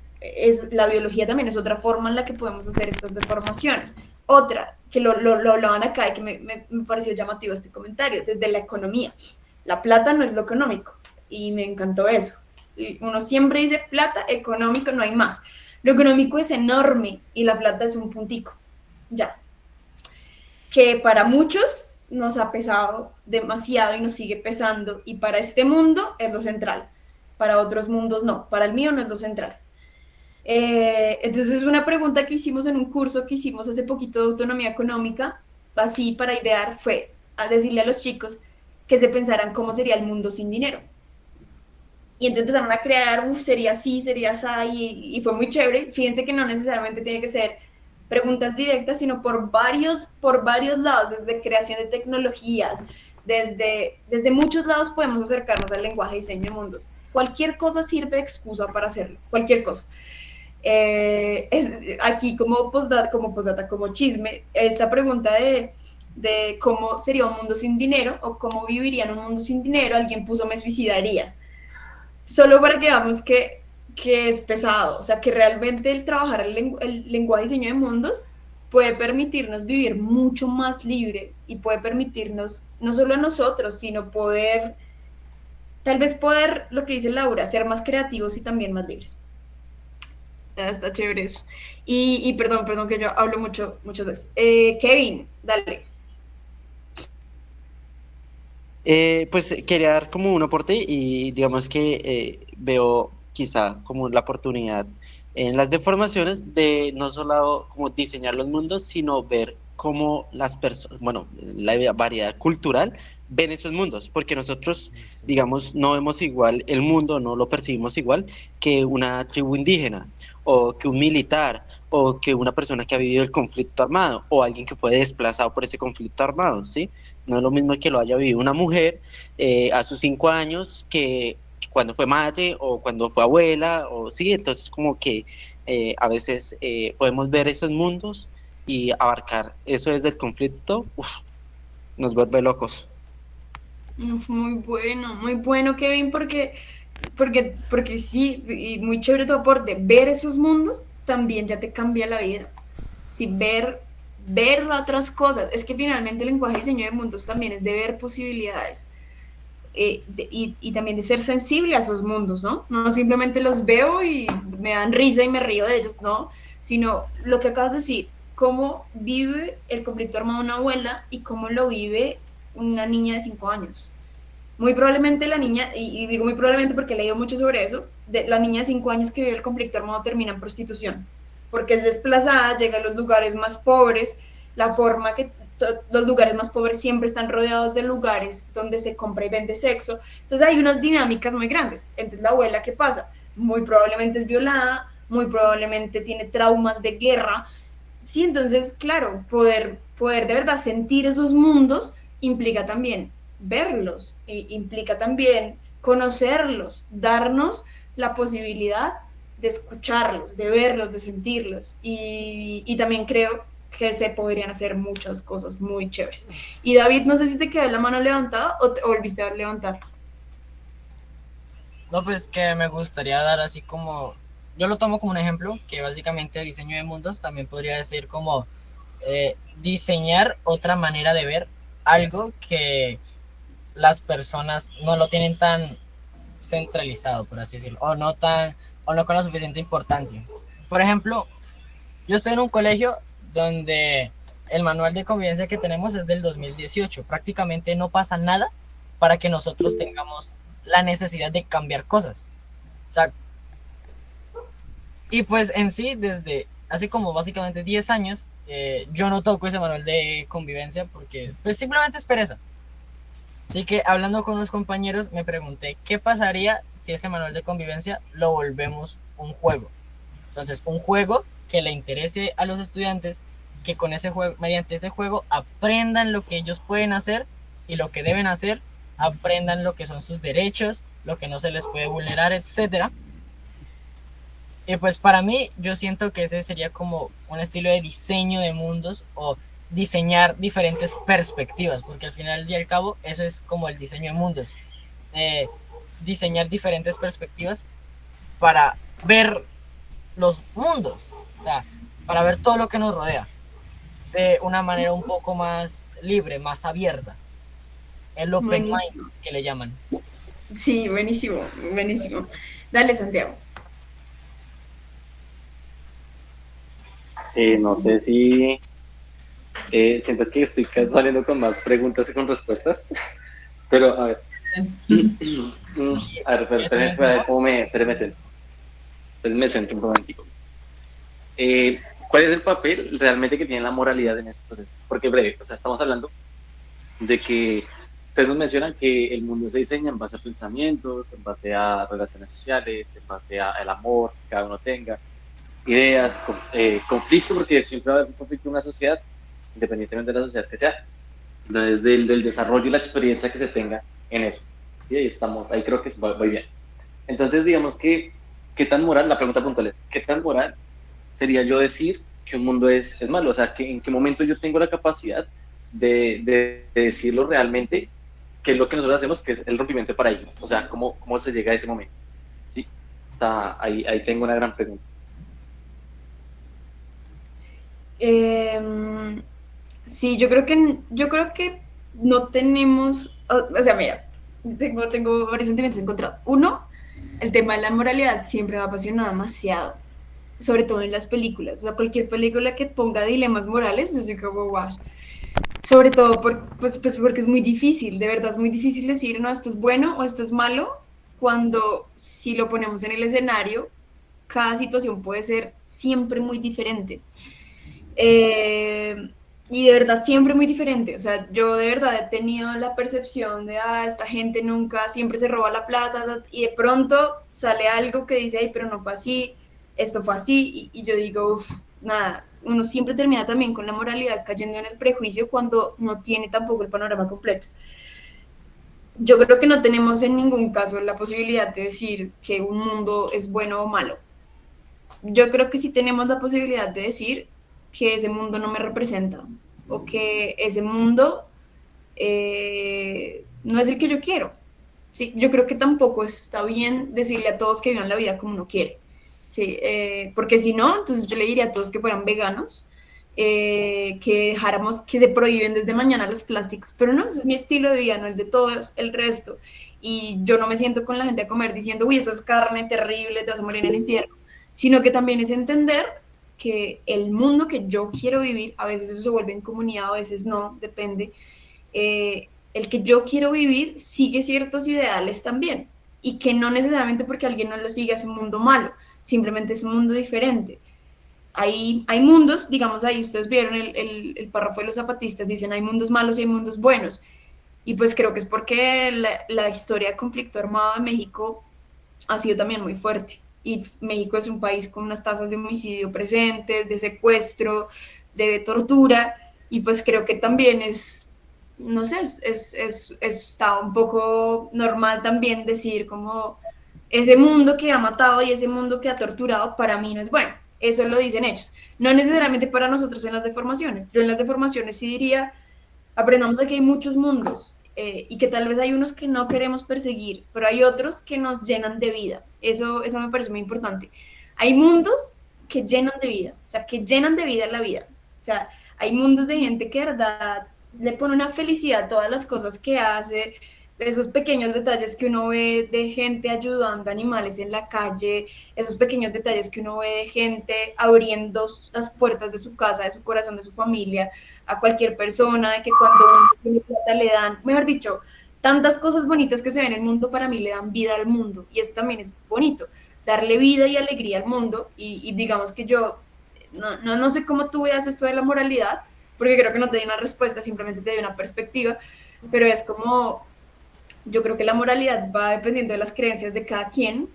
la biología también es otra forma en la que podemos hacer estas deformaciones. Otra, que lo hablaban acá y que me pareció llamativo este comentario, desde la economía. La plata no es lo económico, y me encantó eso. Y uno siempre dice plata, económico, no hay más. Lo económico es enorme y la plata es un puntico, ya. Que para muchos nos ha pesado demasiado y nos sigue pesando, y para este mundo es lo central, para otros mundos no, para el mío no es lo central. Entonces una pregunta que hicimos en un curso que hicimos hace poquito de autonomía económica, así para idear, fue a decirle a los chicos que se pensaran cómo sería el mundo sin dinero. Y entonces empezaron a crear, sería así, sería así, y fue muy chévere. Fíjense que no necesariamente tiene que ser preguntas directas, sino por varios lados, desde creación de tecnologías, desde muchos lados podemos acercarnos al lenguaje diseño de mundos. Cualquier cosa sirve de excusa para hacerlo, cualquier cosa. Aquí como chisme, esta pregunta de cómo sería un mundo sin dinero o cómo viviría en un mundo sin dinero, alguien puso me suicidaría. Solo para que veamos que es pesado, o sea, que realmente el trabajar el lenguaje diseño de mundos puede permitirnos vivir mucho más libre y puede permitirnos, no solo a nosotros, sino tal vez poder, lo que dice Laura, ser más creativos y también más libres. Está chévere eso. Y perdón que yo hablo muchas veces. Kevin, dale. Pues quería dar como un aporte y digamos que veo quizá como la oportunidad en las deformaciones de no solo como diseñar los mundos, sino ver cómo las personas, bueno, la variedad cultural ven esos mundos, porque nosotros, digamos, no vemos igual el mundo, no lo percibimos igual que una tribu indígena, o que un militar, o que una persona que ha vivido el conflicto armado, o alguien que fue desplazado por ese conflicto armado, ¿sí? No es lo mismo que lo haya vivido una mujer a sus 5 años que cuando fue madre o cuando fue abuela, o sí, entonces como que a veces podemos ver esos mundos y abarcar eso desde el conflicto, nos vuelve locos. Muy bueno, Kevin, porque sí, y muy chévere tu aporte. Ver esos mundos también ya te cambia la vida. Sí, ver otras cosas. Es que finalmente el lenguaje de diseño de mundos también es de ver posibilidades. Y también de ser sensible a esos mundos, ¿no? No simplemente los veo y me dan risa y me río de ellos, no, sino lo que acabas de decir, cómo vive el conflicto armado una abuela y cómo lo vive una niña de 5 años. Muy probablemente la niña, y digo muy probablemente porque he leído mucho sobre eso, la niña de 5 años que vive el conflicto armado termina en prostitución, porque es desplazada, llega a los lugares más pobres, la forma que los lugares más pobres siempre están rodeados de lugares donde se compra y vende sexo, entonces hay unas dinámicas muy grandes. Entonces la abuela, ¿qué pasa? Muy probablemente es violada, muy probablemente tiene traumas de guerra, sí, entonces claro, poder de verdad sentir esos mundos implica también verlos, implica también conocerlos, darnos la posibilidad de escucharlos, de verlos, de sentirlos. Y también creo que se podrían hacer muchas cosas muy chéveres. Y David, no sé si te quedó la mano levantada o te volviste a levantar. No, pues que me gustaría dar así como, yo lo tomo como un ejemplo, que básicamente diseño de mundos también podría decir como diseñar otra manera de ver algo que las personas no lo tienen tan centralizado, por así decirlo, o no con la suficiente importancia. Por ejemplo, yo estoy en un colegio donde el manual de convivencia que tenemos es del 2018. Prácticamente no pasa nada para que nosotros tengamos la necesidad de cambiar cosas. O sea, y pues en sí, desde hace como básicamente 10 años, yo no toco ese manual de convivencia porque pues simplemente es pereza. Así que hablando con unos compañeros me pregunté qué pasaría si ese manual de convivencia lo volvemos un juego. Entonces, un juego que le interese a los estudiantes, que con ese juego, mediante ese juego aprendan lo que ellos pueden hacer y lo que deben hacer, aprendan lo que son sus derechos, lo que no se les puede vulnerar, etcétera. Y pues para mí yo siento que ese sería como un estilo de diseño de mundos o diseñar diferentes perspectivas, porque al final y al cabo eso es como el diseño de mundos, diseñar diferentes perspectivas para ver los mundos, o sea, para ver todo lo que nos rodea de una manera un poco más libre, más abierta, el open mind que le llaman. Sí, buenísimo, buenísimo. Dale, Santiago. No sé si siento que estoy saliendo con más preguntas que con respuestas, pero a ver. A ver, espérame, me centro un momentico. ¿Cuál es el papel realmente que tiene la moralidad en este proceso? Porque breve, o sea, estamos hablando de que ustedes nos mencionan que el mundo se diseña en base a pensamientos, en base a relaciones sociales, en base al amor que cada uno tenga, ideas, conflicto, porque siempre va a haber un conflicto en una sociedad, independientemente de la sociedad que sea, desde del desarrollo y la experiencia que se tenga en eso. ¿Sí? Ahí estamos, ahí creo que va bien. Entonces, digamos que, ¿qué tan moral? La pregunta puntual es, ¿qué tan moral sería yo decir que un mundo es malo? O sea, ¿en qué momento yo tengo la capacidad de decirlo realmente, qué es lo que nosotros hacemos, que es el rompimiento de paradigmas? O sea, ¿cómo se llega a ese momento? ¿Sí? Ahí tengo una gran pregunta. Sí, yo creo que no tenemos, o sea, mira, tengo varios sentimientos encontrados. Uno, el tema de la moralidad siempre me ha apasionado demasiado, sobre todo en las películas. O sea, cualquier película que ponga dilemas morales, yo soy como, wow. Sobre todo pues porque es muy difícil, de verdad es muy difícil decir, no, esto es bueno o esto es malo, cuando si lo ponemos en el escenario, cada situación puede ser siempre muy diferente. Y de verdad siempre muy diferente. O sea, yo de verdad he tenido la percepción de, esta gente nunca, siempre se roba la plata, y de pronto sale algo que dice, ay, pero no fue así, esto fue así, y yo digo, nada, uno siempre termina también con la moralidad cayendo en el prejuicio cuando no tiene tampoco el panorama completo. Yo creo que no tenemos en ningún caso la posibilidad de decir que un mundo es bueno o malo. Yo creo que sí tenemos la posibilidad de decir que ese mundo no me representa o que ese mundo no es el que yo quiero. Sí, yo creo que tampoco está bien decirle a todos que vivan la vida como uno quiere. Sí, porque si no, entonces yo le diría a todos que fueran veganos, que dejáramos que se prohíben desde mañana los plásticos, pero no, ese es mi estilo de vida, no el de todos, el resto. Y yo no me siento con la gente a comer diciendo, uy, eso es carne terrible, te vas a morir en el infierno, sino que también es entender que el mundo que yo quiero vivir, a veces eso se vuelve en comunidad, a veces no, depende, el que yo quiero vivir sigue ciertos ideales también, y que no necesariamente porque alguien no lo siga es un mundo malo, simplemente es un mundo diferente. Hay mundos, digamos ahí ustedes vieron el párrafo de los zapatistas, dicen hay mundos malos y hay mundos buenos, y pues creo que es porque la historia de conflicto armado de México ha sido también muy fuerte, y México es un país con unas tasas de homicidio presentes, de secuestro, de tortura, y pues creo que también es, no sé, está un poco normal también decir como ese mundo que ha matado y ese mundo que ha torturado para mí no es bueno. Eso lo dicen ellos. No necesariamente para nosotros en las deformaciones. Yo en las deformaciones sí diría, aprendamos que hay muchos mundos y que tal vez hay unos que no queremos perseguir, pero hay otros que nos llenan de vida. Eso me parece muy importante. Hay mundos que llenan de vida, o sea, que llenan de vida la vida. O sea, hay mundos de gente que de verdad le pone una felicidad a todas las cosas que hace, esos pequeños detalles que uno ve de gente ayudando a animales en la calle, esos pequeños detalles que uno ve de gente abriendo las puertas de su casa, de su corazón, de su familia, a cualquier persona, de que cuando uno tiene plata le dan, mejor dicho, tantas cosas bonitas que se ven en el mundo para mí le dan vida al mundo, y eso también es bonito, darle vida y alegría al mundo, y digamos que yo no sé cómo tú veas esto de la moralidad, porque creo que no te doy una respuesta, simplemente te doy una perspectiva, pero es como, yo creo que la moralidad va dependiendo de las creencias de cada quien,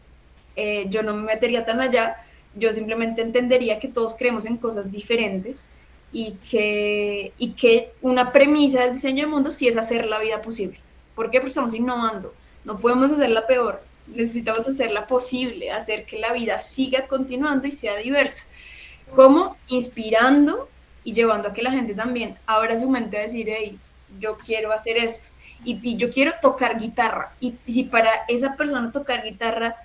yo no me metería tan allá, yo simplemente entendería que todos creemos en cosas diferentes y que una premisa del diseño del mundo sí es hacer la vida posible. ¿Por qué? Porque estamos innovando, no podemos hacerla peor, necesitamos hacerla posible, hacer que la vida siga continuando y sea diversa. ¿Cómo? Inspirando y llevando a que la gente también abra su mente a decir, hey, yo quiero hacer esto y yo quiero tocar guitarra. Y si para esa persona tocar guitarra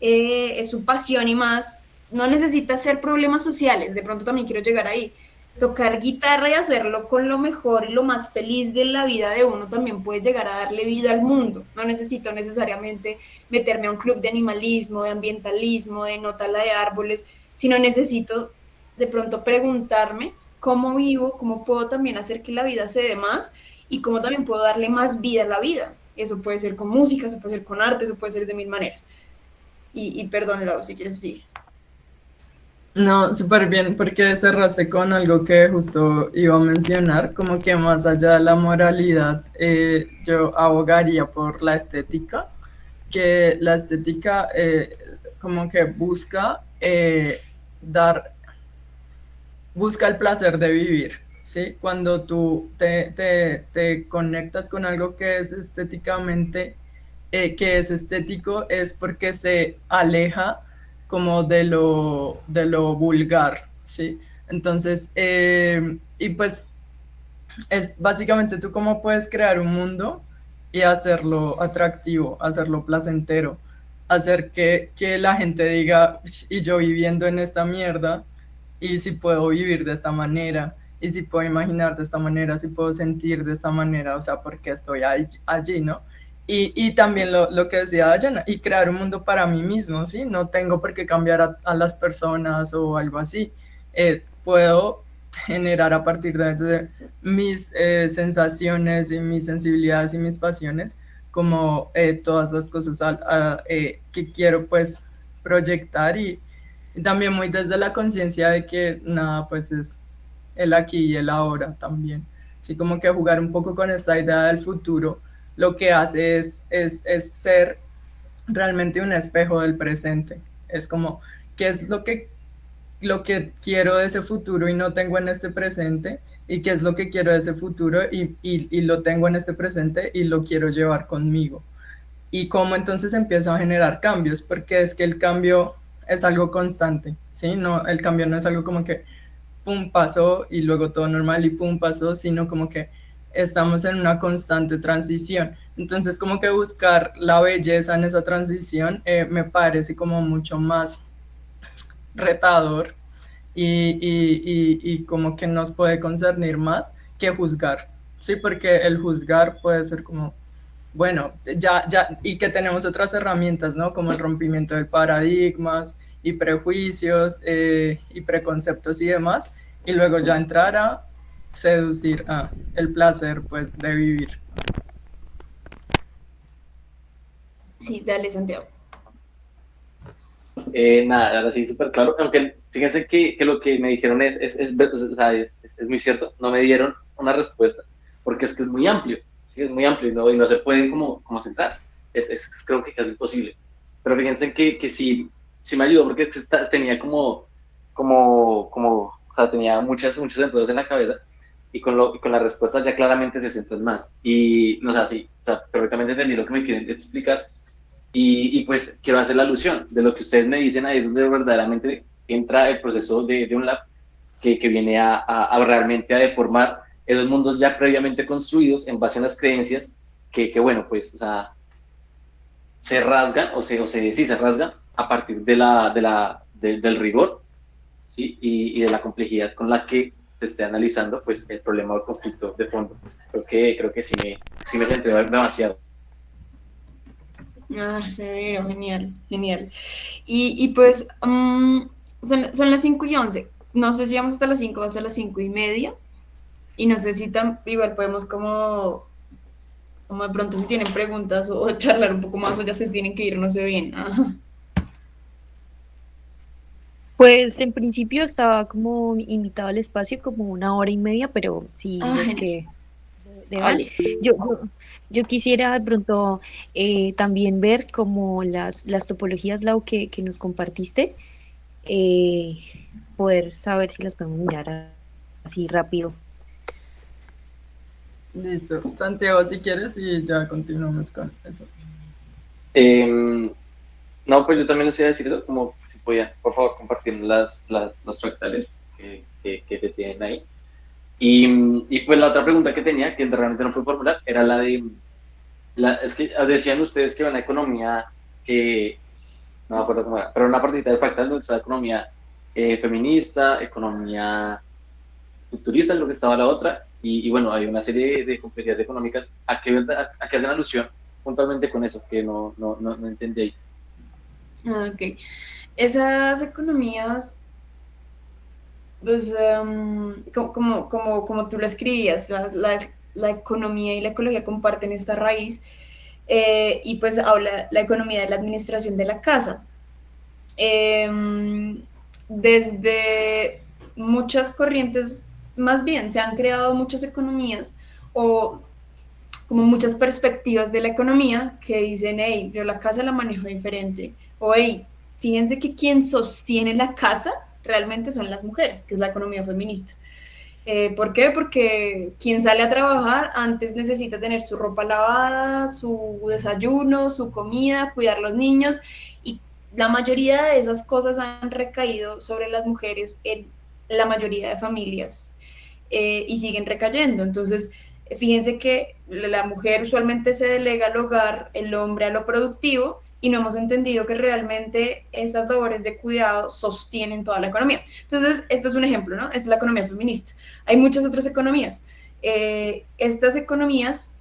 es su pasión y más, no necesita hacer problemas sociales, de pronto también quiero llegar ahí. Tocar guitarra y hacerlo con lo mejor y lo más feliz de la vida de uno también puede llegar a darle vida al mundo. No necesito necesariamente meterme a un club de animalismo, de ambientalismo, de no tala de árboles, sino necesito de pronto preguntarme cómo vivo, cómo puedo también hacer que la vida se dé más y cómo también puedo darle más vida a la vida. Eso puede ser con música, eso puede ser con arte, eso puede ser de mil maneras. Y perdón, Lau, si quieres sigue. No, súper bien, porque cerraste con algo que justo iba a mencionar, como que más allá de la moralidad, yo abogaría por la estética, que la estética como que busca busca el placer de vivir, ¿sí? Cuando tú te conectas con algo que es estéticamente, que es estético, es porque se aleja como de lo vulgar, ¿sí? Entonces, y pues es básicamente tú cómo puedes crear un mundo y hacerlo atractivo, hacerlo placentero, hacer que la gente diga, y yo viviendo en esta mierda, y si puedo vivir de esta manera, y si puedo imaginar de esta manera, si puedo sentir de esta manera, o sea, porque estoy allí, ¿no? Y también lo que decía Dayana, y crear un mundo para mí mismo, ¿sí? No tengo por qué cambiar a las personas o algo así. Puedo generar a partir de mis sensaciones y mis sensibilidades y mis pasiones, como todas las cosas que quiero pues proyectar y también muy desde la conciencia de que nada pues es el aquí y el ahora también. Así como que jugar un poco con esta idea del futuro, lo que hace es ser realmente un espejo del presente. Es como, ¿qué es lo que quiero de ese futuro y no tengo en este presente? ¿Y qué es lo que quiero de ese futuro y lo tengo en este presente y lo quiero llevar conmigo? Y cómo entonces empiezo a generar cambios, porque es que el cambio es algo constante, ¿sí? No, el cambio no es algo como que pum, pasó y luego todo normal y pum, pasó, sino como que estamos en una constante transición. Entonces, como que buscar la belleza en esa transición me parece como mucho más retador y como que nos puede concernir más que juzgar, ¿sí? Porque el juzgar puede ser como, bueno, y que tenemos otras herramientas, ¿no? Como el rompimiento de paradigmas y prejuicios y preconceptos y demás, y luego ya entrar a seducir el placer, pues, de vivir. Sí, dale, Santiago. Nada, ahora sí, súper claro. Aunque fíjense que lo que me dijeron o sea, es muy cierto. No me dieron una respuesta, porque es que es muy amplio. Sí, es muy amplio y no se puede como centrar. Creo que casi imposible. Pero fíjense que sí me ayudó, porque tenía o sea, tenía muchos enredos en la cabeza. Y con la respuesta ya claramente se centran más. Y, no sé, sí, o sea, perfectamente entendí lo que me quieren explicar. Y pues quiero hacer la alusión de lo que ustedes me dicen, ahí es donde verdaderamente entra el proceso de un lab que viene a realmente a deformar esos mundos ya previamente construidos en base a unas creencias bueno, pues, o sea, se rasgan, sí, se rasgan a partir del rigor, ¿sí? Y de la complejidad con la que se esté analizando, pues, el problema o el conflicto de fondo. Creo que sí me centré demasiado. Ah, severo, genial, genial. Y pues son las 5:11. No sé si vamos hasta las 5 o hasta las 5:30. Y no sé si igual podemos como de pronto si tienen preguntas o charlar un poco más o ya se tienen que ir, no sé bien. Ajá. Pues en principio estaba como invitado al espacio como 1 hora y media, pero si Ah, los genial. que Ah, deban, listo. yo quisiera de pronto también ver como las topologías, Lau, que nos compartiste, eh, poder saber si las podemos mirar así rápido. Listo. Santiago, si quieres, y ya continuamos con eso. No, pues yo también les iba a decir eso, como si podían, por favor, compartir los fractales que tienen ahí. Y pues la otra pregunta que tenía, que realmente no pude formular, era es que decían ustedes que una economía que, no me acuerdo cómo era, pero una partita del fractal donde estaba economía feminista, economía futurista, creo que estaba la otra, y bueno, hay una serie de complejidades económicas. ¿A qué hacen alusión puntualmente con eso? Que no entendí ahí. Ah, ok. Esas economías, pues, como tú lo escribías, la economía y la ecología comparten esta raíz, y pues habla la economía de la administración de la casa. Eh, Desde muchas corrientes, más bien, se han creado muchas economías o como muchas perspectivas de la economía que dicen, hey, yo la casa la manejo diferente, o hey, fíjense que quien sostiene la casa realmente son las mujeres, que es la economía feminista. ¿Por qué? Porque quien sale a trabajar antes necesita tener su ropa lavada, su desayuno, su comida, cuidar los niños, y la mayoría de esas cosas han recaído sobre las mujeres en la mayoría de familias, y siguen recayendo. Entonces, fíjense que la mujer usualmente se delega al hogar, el hombre a lo productivo, y no hemos entendido que realmente esas labores de cuidado sostienen toda la economía. Entonces, esto es un ejemplo, ¿no? Es la economía feminista. Hay muchas otras economías. Estas economías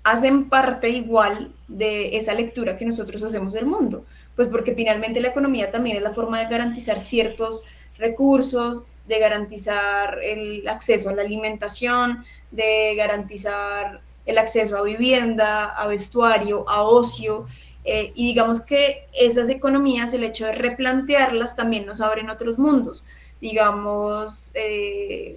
hacen parte igual de esa lectura que nosotros hacemos del mundo, pues porque finalmente la economía también es la forma de garantizar ciertos recursos, de garantizar el acceso a la alimentación, de garantizar el acceso a vivienda, a vestuario, a ocio, y digamos que esas economías, el hecho de replantearlas también nos abren otros mundos. Digamos,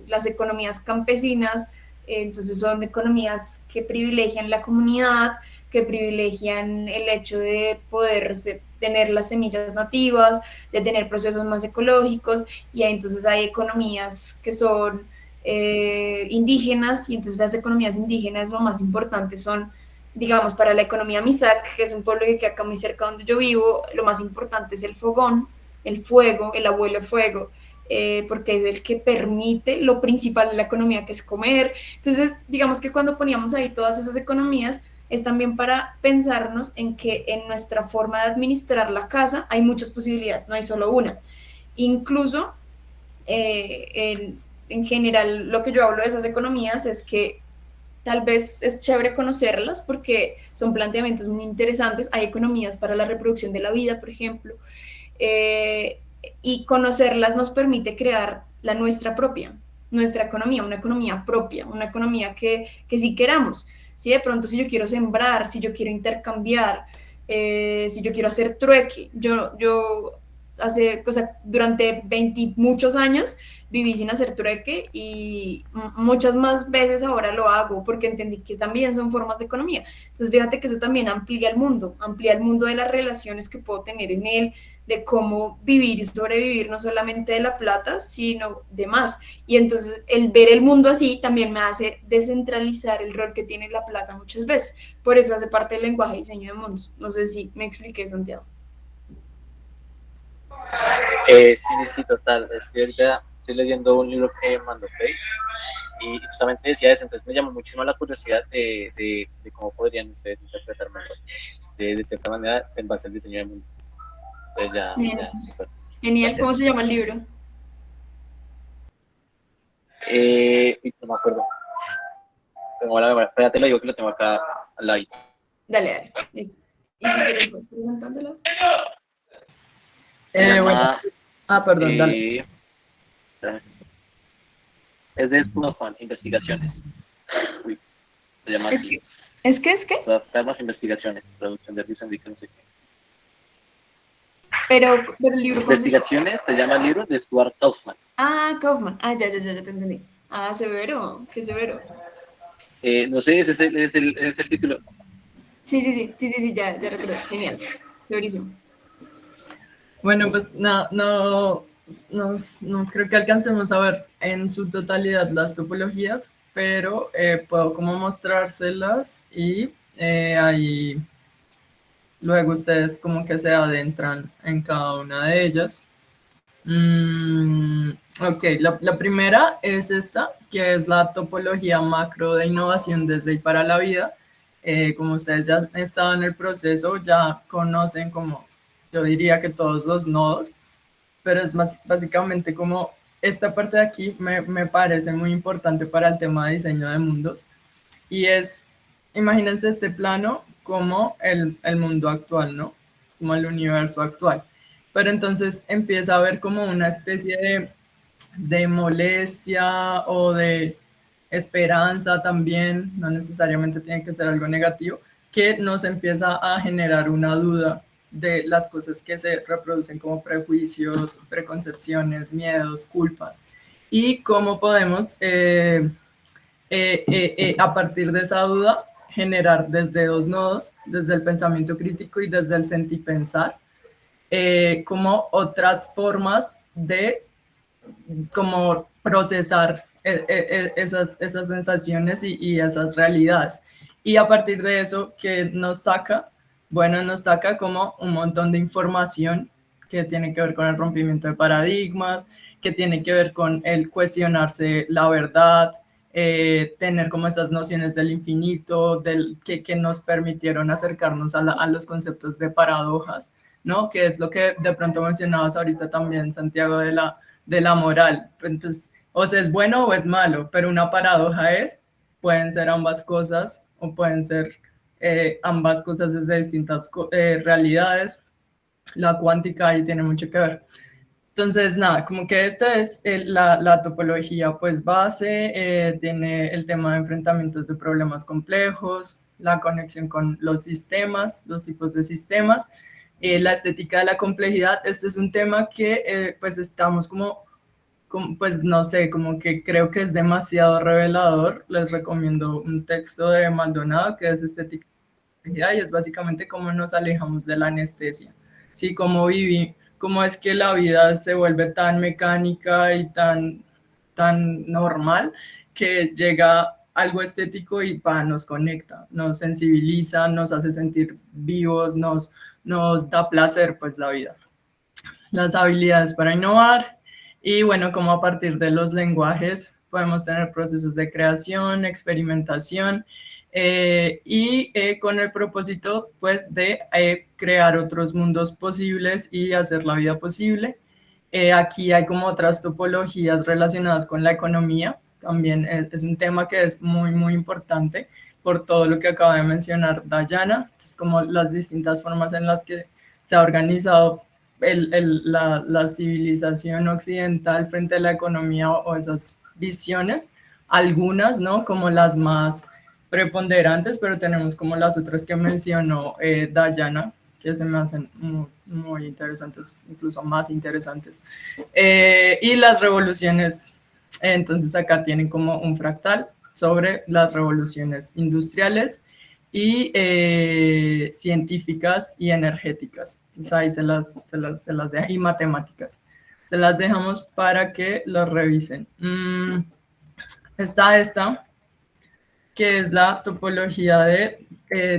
las economías campesinas, entonces son economías que privilegian la comunidad, que privilegian el hecho de poder tener las semillas nativas, de tener procesos más ecológicos, y entonces hay economías que son indígenas, y entonces las economías indígenas lo más importante son, digamos, para la economía Misak, que es un pueblo que queda acá muy cerca donde yo vivo, lo más importante es el fogón, el fuego, el abuelo fuego, porque es el que permite lo principal de la economía, que es comer. Entonces, digamos que cuando poníamos ahí todas esas economías, es también para pensarnos en que en nuestra forma de administrar la casa hay muchas posibilidades, no hay solo una. Incluso, en general, lo que yo hablo de esas economías es que tal vez es chévere conocerlas porque son planteamientos muy interesantes. Hay economías para la reproducción de la vida, por ejemplo, eh, y conocerlas nos permite crear la nuestra propia, nuestra economía, una economía propia, una economía que sí queramos. Si de pronto, si yo quiero sembrar, si yo quiero intercambiar, si yo quiero hacer trueque, yo hace, o sea, durante 20 muchos años viví sin hacer trueque y muchas más veces ahora lo hago porque entendí que también son formas de economía. Entonces, fíjate que eso también amplía el mundo de las relaciones que puedo tener en él, de cómo vivir y sobrevivir, no solamente de la plata, sino de más. Y entonces, el ver el mundo así también me hace descentralizar el rol que tiene la plata muchas veces. Por eso hace parte del lenguaje de diseño de mundos. No sé si me expliqué, Santiago. Sí, total. Es que ahorita estoy leyendo un libro que mandó Faye y justamente decía eso, entonces me llamó muchísimo la curiosidad de cómo podrían ustedes interpretar mejor, de cierta manera, en base al diseño del mundo. Entonces ya, súper. Genial, Gracias. ¿cómo se llama el libro? No me acuerdo. Tengo la memoria. Espérate, lo digo que lo tengo acá al lado. Dale, listo. Y si quieres, vas presentándolo. Bueno. Perdón, dale. Es de School of Fun, Investigaciones. Uy, se llama así. ¿Es qué? Fermas Investigaciones, producción de Risa Enrique, no sé qué. Pero el libro, ¿cómo Investigaciones, se llama el libro de Stuart Kaufman. Kaufman. Ya te entendí. Severo, qué severo. No sé, ese es el título. Sí, ya recuerdo. Genial, severísimo. Bueno, pues no creo que alcancemos a ver en su totalidad las topologías, pero puedo como mostrárselas y ahí luego ustedes como que se adentran en cada una de ellas. Ok, la primera es esta, que es la topología macro de innovación desde y para la vida. Como ustedes ya han estado en el proceso, ya conocen como, yo diría que todos los nodos, pero es más básicamente como esta parte de aquí me parece muy importante para el tema de diseño de mundos, y es, imagínense este plano como el mundo actual, ¿no? Como el universo actual. Pero entonces empieza a haber como una especie de molestia o de esperanza también, no necesariamente tiene que ser algo negativo, que nos empieza a generar una duda de las cosas que se reproducen como prejuicios, preconcepciones, miedos, culpas, y cómo podemos a partir de esa duda generar desde dos nodos, desde el pensamiento crítico y desde el sentipensar, como otras formas de como procesar esas sensaciones y esas realidades. Y a partir de eso, ¿qué nos saca? Bueno, nos saca como un montón de información que tiene que ver con el rompimiento de paradigmas, que tiene que ver con el cuestionarse la verdad, tener como esas nociones del infinito, que nos permitieron acercarnos a los conceptos de paradojas, ¿no? Que es lo que de pronto mencionabas ahorita también, Santiago, de la moral. Entonces, o sea, es bueno o es malo, pero una paradoja pueden ser ambas cosas o pueden ser ambas cosas desde distintas realidades. La cuántica ahí tiene mucho que ver. Entonces, nada, como que esta es la topología pues base, tiene el tema de enfrentamientos de problemas complejos, la conexión con los sistemas, los tipos de sistemas, la estética de la complejidad. Este es un tema que pues estamos como, pues no sé, como que creo que es demasiado revelador. Les recomiendo un texto de Maldonado que es Estética de la Complejidad, y es básicamente cómo nos alejamos de la anestesia, ¿sí? Cómo es que la vida se vuelve tan mecánica y tan normal que llega algo estético y nos conecta, nos sensibiliza, nos hace sentir vivos, nos da placer pues la vida. Las habilidades para innovar, y bueno, como a partir de los lenguajes podemos tener procesos de creación, experimentación, con el propósito pues de crear otros mundos posibles y hacer la vida posible. Aquí hay como otras topologías relacionadas con la economía, también es un tema que es muy, muy importante por todo lo que acaba de mencionar Dayana. Entonces, como las distintas formas en las que se ha organizado la civilización occidental frente a la economía, o esas visiones, algunas, ¿no? Como las más preponderantes, pero tenemos como las otras que mencionó Dayana, que se me hacen muy interesantes, incluso más interesantes. Y las revoluciones, entonces acá tienen como un fractal sobre las revoluciones industriales y científicas y energéticas. Entonces ahí se las deja, y matemáticas. Se las dejamos para que lo revisen. Está esta, que es la topología de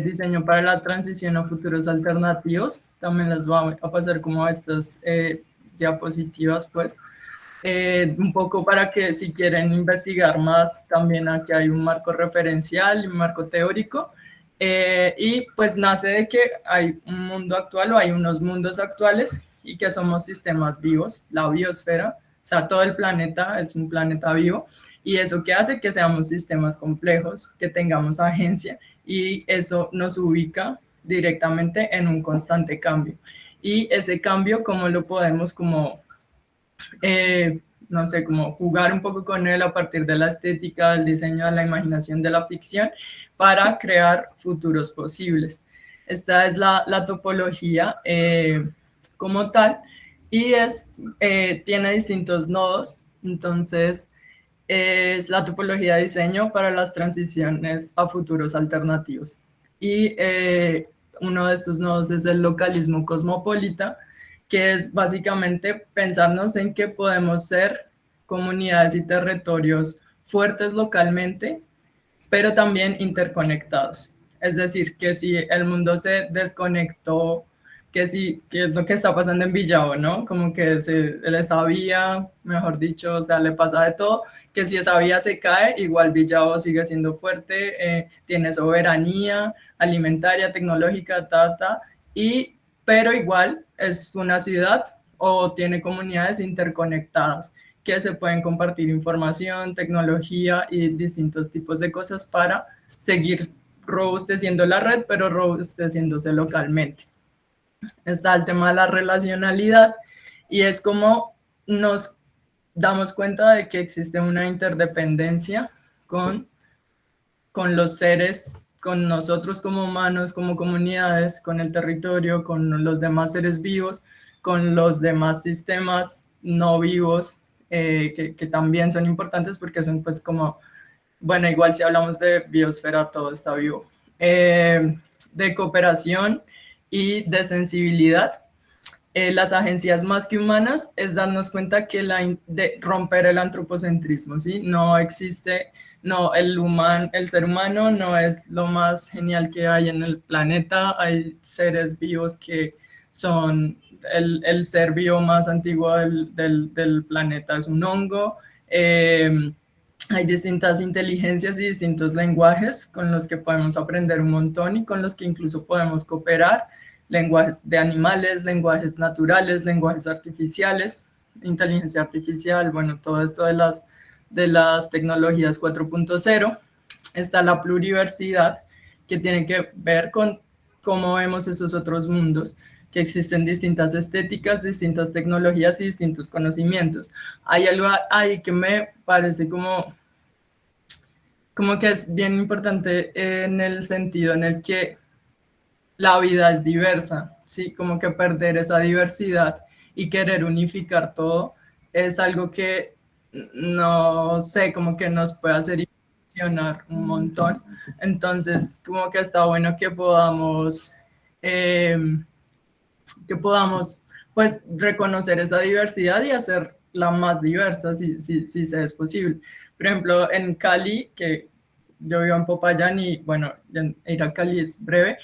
diseño para la transición a futuros alternativos. También les voy a pasar como estas diapositivas, pues. Un poco para que si quieren investigar más, también aquí hay un marco referencial y un marco teórico. Y pues nace de que hay un mundo actual o hay unos mundos actuales y que somos sistemas vivos, la biosfera, o sea, todo el planeta es un planeta vivo, y eso que hace que seamos sistemas complejos, que tengamos agencia, y eso nos ubica directamente en un constante cambio. Y ese cambio, ¿cómo lo podemos como no sé, como jugar un poco con él a partir de la estética, del diseño, de la imaginación, de la ficción, para crear futuros posibles? Esta es la topología como tal, y tiene distintos nodos. Entonces es la topología de diseño para las transiciones a futuros alternativos. Y uno de estos nodos es el localismo cosmopolita, que es básicamente pensarnos en que podemos ser comunidades y territorios fuertes localmente, pero también interconectados. Es decir, que si el mundo se desconectó, que es lo que está pasando en Villavo, ¿no? Como que esa vía, mejor dicho, o sea, le pasa de todo, que si esa vía se cae, igual Villavo sigue siendo fuerte, tiene soberanía alimentaria, tecnológica, pero igual es una ciudad o tiene comunidades interconectadas que se pueden compartir información, tecnología y distintos tipos de cosas para seguir robusteciendo la red, pero robusteciéndose localmente. Está el tema de la relacionalidad, y es como nos damos cuenta de que existe una interdependencia con los seres, con nosotros como humanos, como comunidades, con el territorio, con los demás seres vivos, con los demás sistemas no vivos, que también son importantes porque son pues como, bueno, igual si hablamos de biosfera, todo está vivo. De cooperación y de sensibilidad. Las agencias más que humanas es darnos cuenta que de romper el antropocentrismo, ¿sí? No existe, no, el ser humano no es lo más genial que hay en el planeta. Hay seres vivos que son el ser vivo más antiguo del planeta, es un hongo. Hay distintas inteligencias y distintos lenguajes con los que podemos aprender un montón y con los que incluso podemos cooperar. Lenguajes de animales, lenguajes naturales, lenguajes artificiales, inteligencia artificial, bueno, todo esto de las tecnologías 4.0. Está la pluriversidad, que tiene que ver con cómo vemos esos otros mundos, que existen distintas estéticas, distintas tecnologías y distintos conocimientos. Hay algo ahí que me parece como que es bien importante en el sentido en el que la vida es diversa, ¿sí? Como que perder esa diversidad y querer unificar todo es algo que, no sé, como que nos puede hacer funcionar un montón. Entonces, como que está bueno que podamos pues reconocer esa diversidad y hacerla más diversa si es posible. Por ejemplo, en Cali, que yo vivo en Popayán y bueno, ir a Cali es breve,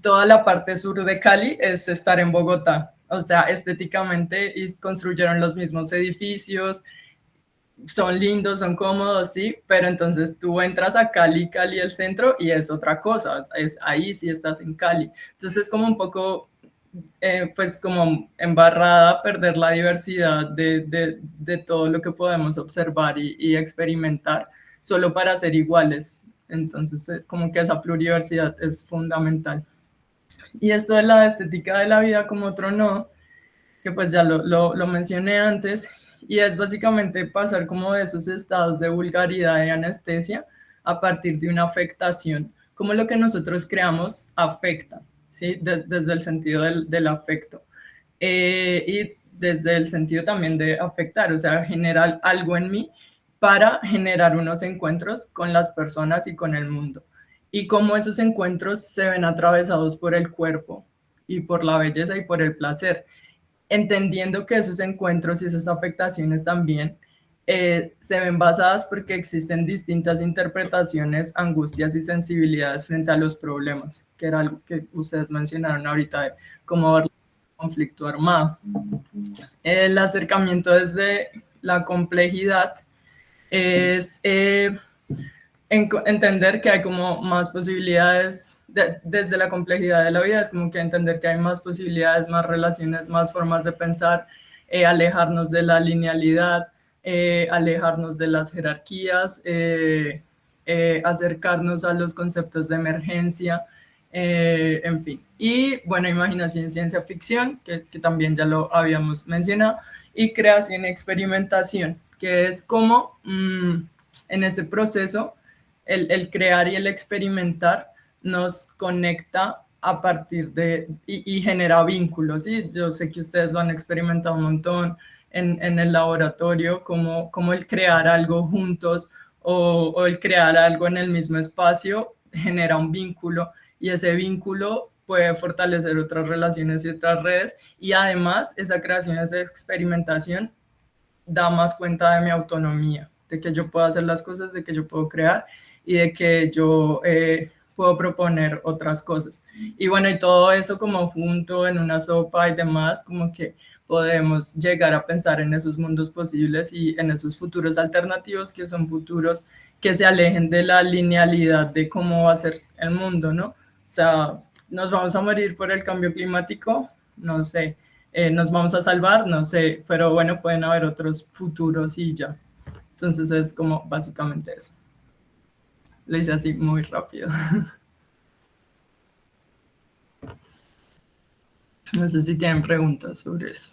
toda la parte sur de Cali es estar en Bogotá, o sea, estéticamente, y construyeron los mismos edificios, son lindos, son cómodos, sí, pero entonces tú entras a Cali el centro, y es otra cosa, ahí sí estás en Cali. Entonces es como un poco, pues como embarrada perder la diversidad de todo lo que podemos observar y experimentar solo para ser iguales. Entonces como que esa pluriversidad es fundamental. Y esto de la estética de la vida como otro nodo, que pues ya lo mencioné antes, y es básicamente pasar como de esos estados de vulgaridad y anestesia a partir de una afectación, como lo que nosotros creamos afecta. ¿sí? Desde el sentido del afecto. Y desde el sentido también de afectar, o sea, generar algo en mí para generar unos encuentros con las personas y con el mundo. Y cómo esos encuentros se ven atravesados por el cuerpo y por la belleza y por el placer, entendiendo que esos encuentros y esas afectaciones también se ven basadas porque existen distintas interpretaciones, angustias y sensibilidades frente a los problemas, que era algo que ustedes mencionaron ahorita, de cómo ver el conflicto armado. El acercamiento desde la complejidad es entender que hay como más posibilidades desde la complejidad de la vida, es como que entender que hay más posibilidades, más relaciones, más formas de pensar, alejarnos de la linealidad, alejarnos de las jerarquías, acercarnos a los conceptos de emergencia, en fin. Y bueno, imaginación y ciencia ficción, que también ya lo habíamos mencionado, y creación y experimentación, que es como en este proceso el crear y el experimentar nos conecta a partir de, y genera vínculos, ¿sí? Yo sé que ustedes lo han experimentado un montón en el laboratorio, como el crear algo juntos o el crear algo en el mismo espacio genera un vínculo y ese vínculo puede fortalecer otras relaciones y otras redes y además esa creación, esa experimentación da más cuenta de mi autonomía, de que yo puedo hacer las cosas, de que yo puedo crear y de que yo puedo proponer otras cosas. Y bueno, y todo eso como junto en una sopa y demás, como que podemos llegar a pensar en esos mundos posibles y en esos futuros alternativos que son futuros que se alejen de la linealidad de cómo va a ser el mundo, ¿no? O sea, ¿nos vamos a morir por el cambio climático? No sé. ¿Nos vamos a salvar? No sé, pero bueno, pueden haber otros futuros y ya. Entonces es como básicamente eso. Lo hice así muy rápido. No sé si tienen preguntas sobre eso.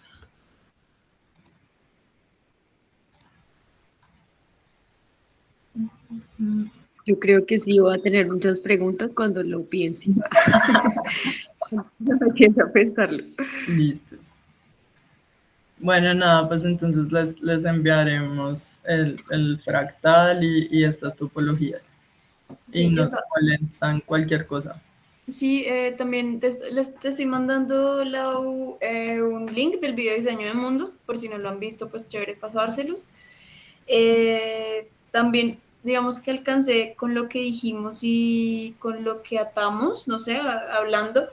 Yo creo que sí voy a tener muchas preguntas cuando lo piense. No me quiero a pensarlo. Listo. Bueno, nada, pues entonces les enviaremos el fractal y estas topologías. Sí, y nos molestan cualquier cosa. Sí, también te estoy mandando un link del video de diseño de mundos, por si no lo han visto, pues chévere pasárselos. También, digamos que alcancé con lo que dijimos y con lo que atamos, no sé, hablando.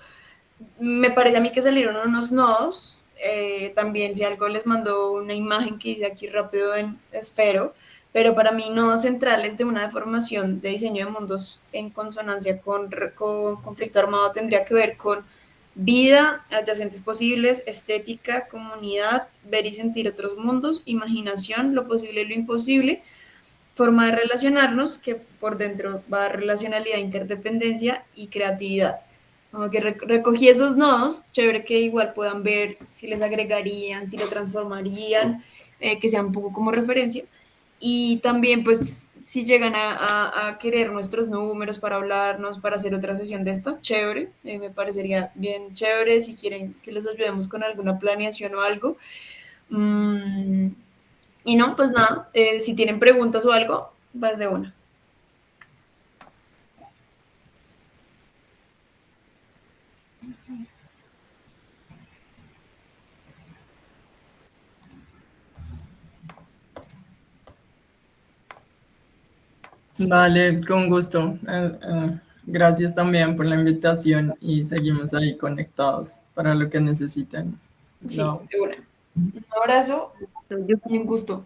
Me parece a mí que salieron unos nodos. También si algo les mando una imagen que hice aquí rápido en Esfero, pero para mí nodos centrales de una deformación de diseño de mundos en consonancia con conflicto armado tendría que ver con vida, adyacentes posibles, estética, comunidad, ver y sentir otros mundos, imaginación, lo posible y lo imposible, forma de relacionarnos, que por dentro va a relacionalidad, interdependencia y creatividad. Como que recogí esos nodos, chévere que igual puedan ver si les agregarían, si lo transformarían, que sea un poco como referencia. Y también, pues, si llegan a querer nuestros números para hablarnos, para hacer otra sesión de estas, chévere, me parecería bien chévere si quieren que les ayudemos con alguna planeación o algo. Y no, pues nada, si tienen preguntas o algo, vas de una. Vale, con gusto. Gracias también por la invitación y seguimos ahí conectados para lo que necesiten. Sí, No. de una. Un abrazo y un gusto.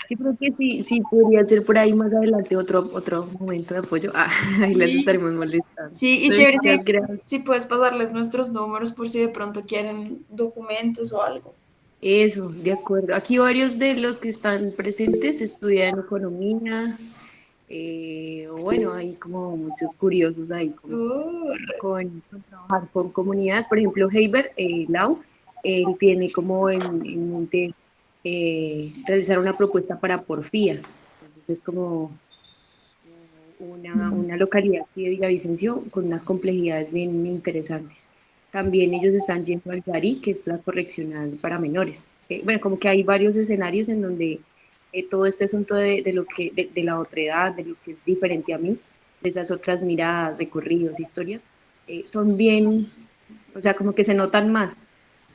Yo creo que sí podría ser por ahí más adelante otro momento de apoyo. Ahí las Sí. estaremos molestando. Sí, y chévere Muchas gracias. si puedes pasarles nuestros números por si de pronto quieren documentos o algo. Eso, de acuerdo. Aquí varios de los que están presentes estudian economía. Bueno, hay como muchos curiosos ahí con trabajar con comunidades. Por ejemplo, Heiber Lau, él tiene como en mente realizar una propuesta para Porfía. Entonces es como una localidad aquí de Villavicencio con unas complejidades bien interesantes. también ellos están yendo al YARI, que es la correccional para menores. Bueno, como que hay varios escenarios en donde todo este asunto de lo que, de la otredad, de lo que es diferente a mí, de esas otras miradas, recorridos, historias, son bien, o sea, como que se notan más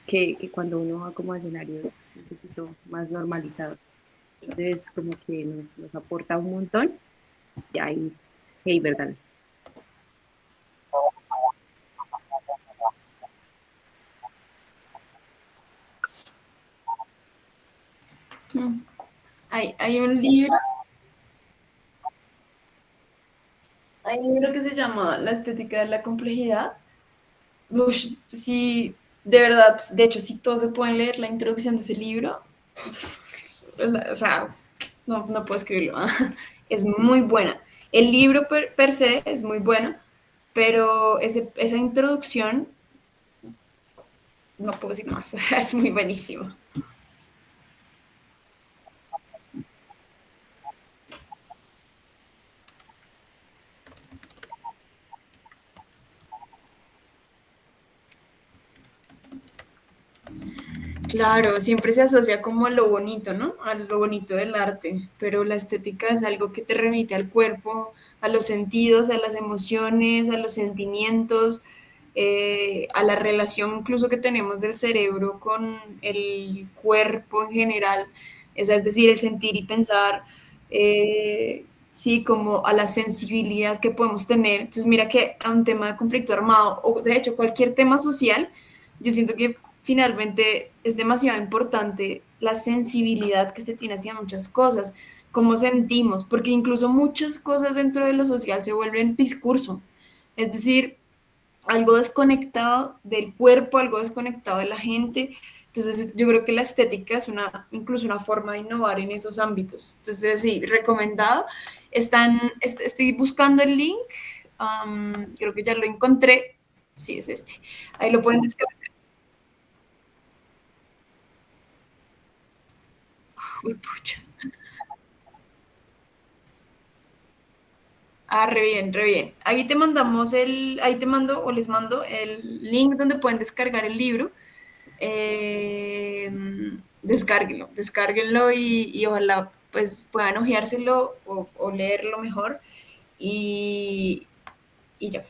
que cuando uno va como a escenarios un poquito más normalizados. Entonces, como que nos aporta un montón y ahí, hey, ¿verdad? Mm. Hay un libro, hay un libro que se llama La estética de la complejidad. Ush, sí, de verdad, de hecho, si todos se pueden leer la introducción de ese libro, o sea, no puedo escribirlo. Es muy buena. El libro per se es muy bueno, pero esa introducción, no puedo decir más, es muy buenísimo. Claro, siempre se asocia como a lo bonito, ¿no? A lo bonito del arte, pero la estética es algo que te remite al cuerpo, a los sentidos, a las emociones, a los sentimientos, a la relación incluso que tenemos del cerebro con el cuerpo en general, es decir, el sentir y pensar, sí, como a la sensibilidad que podemos tener. Entonces, mira que a un tema de conflicto armado, o de hecho cualquier tema social, yo siento que finalmente es demasiado importante la sensibilidad que se tiene hacia muchas cosas, cómo sentimos, porque incluso muchas cosas dentro de lo social se vuelven discurso, es decir, algo desconectado del cuerpo, algo desconectado de la gente. Entonces, yo creo que la estética es incluso una forma de innovar en esos ámbitos. Entonces, sí, recomendado. Estoy buscando el link, creo que ya lo encontré. Sí, es este. Ahí lo pueden descargar. Uy, pucha. Ah, re bien, re bien. Ahí te mando o les mando el link donde pueden descargar el libro. Eh, descárguenlo y ojalá pues puedan hojeárselo o leerlo mejor y, y ya.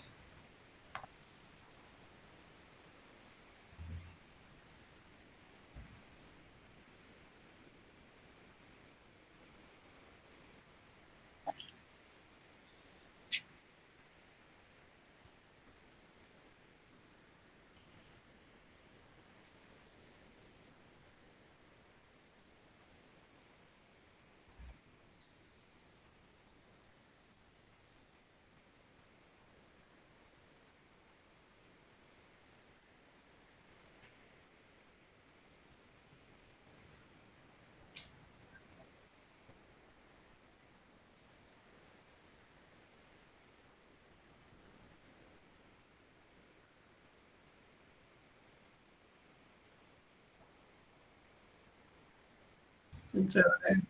Chévere.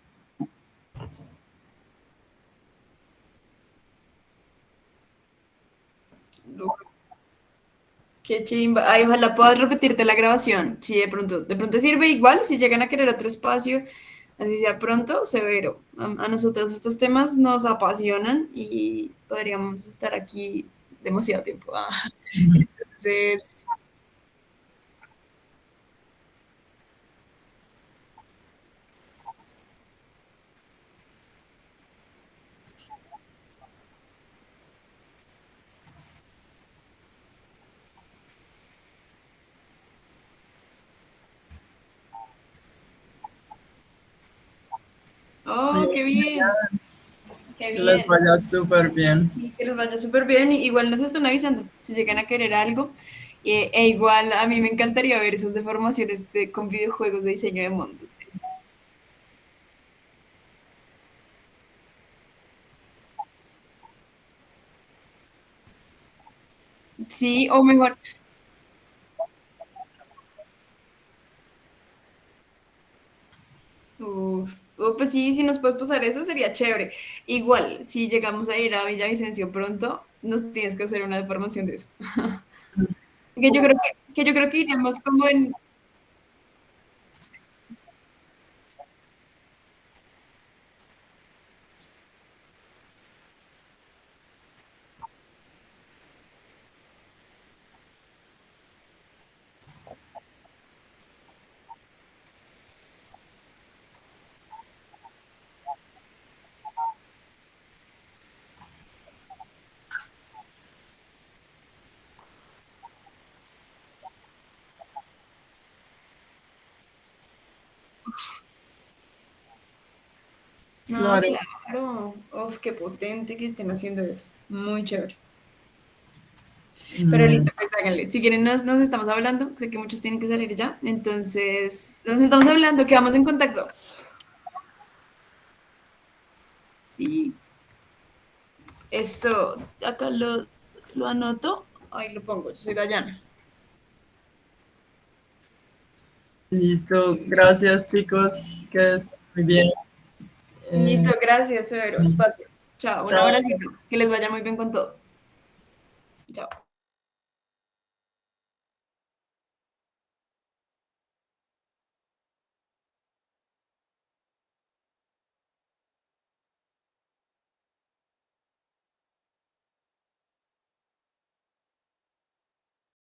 Qué chimba. Ay, ojalá puedas repetirte la grabación. Si de pronto sirve igual, si llegan a querer otro espacio, así sea pronto, severo. A nosotros estos temas nos apasionan y podríamos estar aquí demasiado tiempo. Entonces, oh, qué bien, qué Que les bien. vaya súper bien. Y que les vaya súper bien. Igual nos están avisando si llegan a querer algo. Igual a mí me encantaría ver esas deformaciones con videojuegos de diseño de mundos. Sí, o mejor, pues sí, si nos puedes pasar eso sería chévere. Igual, si llegamos a ir a Villavicencio pronto, nos tienes que hacer una deformación de eso. Que yo creo que iríamos como en... No, Claro. claro. Uf, qué potente que estén haciendo eso. Muy chévere. Pero Mm, listo, pues háganle. Si quieren, nos estamos hablando. Sé que muchos tienen que salir ya. Entonces, nos estamos hablando, quedamos en contacto. Sí. Eso, acá lo anoto. Ahí lo pongo. Yo soy Dayana. listo, gracias chicos, que estén muy bien. Listo, gracias, Severo. Espacio. Chao, un Chao. abracito. Que les vaya muy bien con todo. Chao.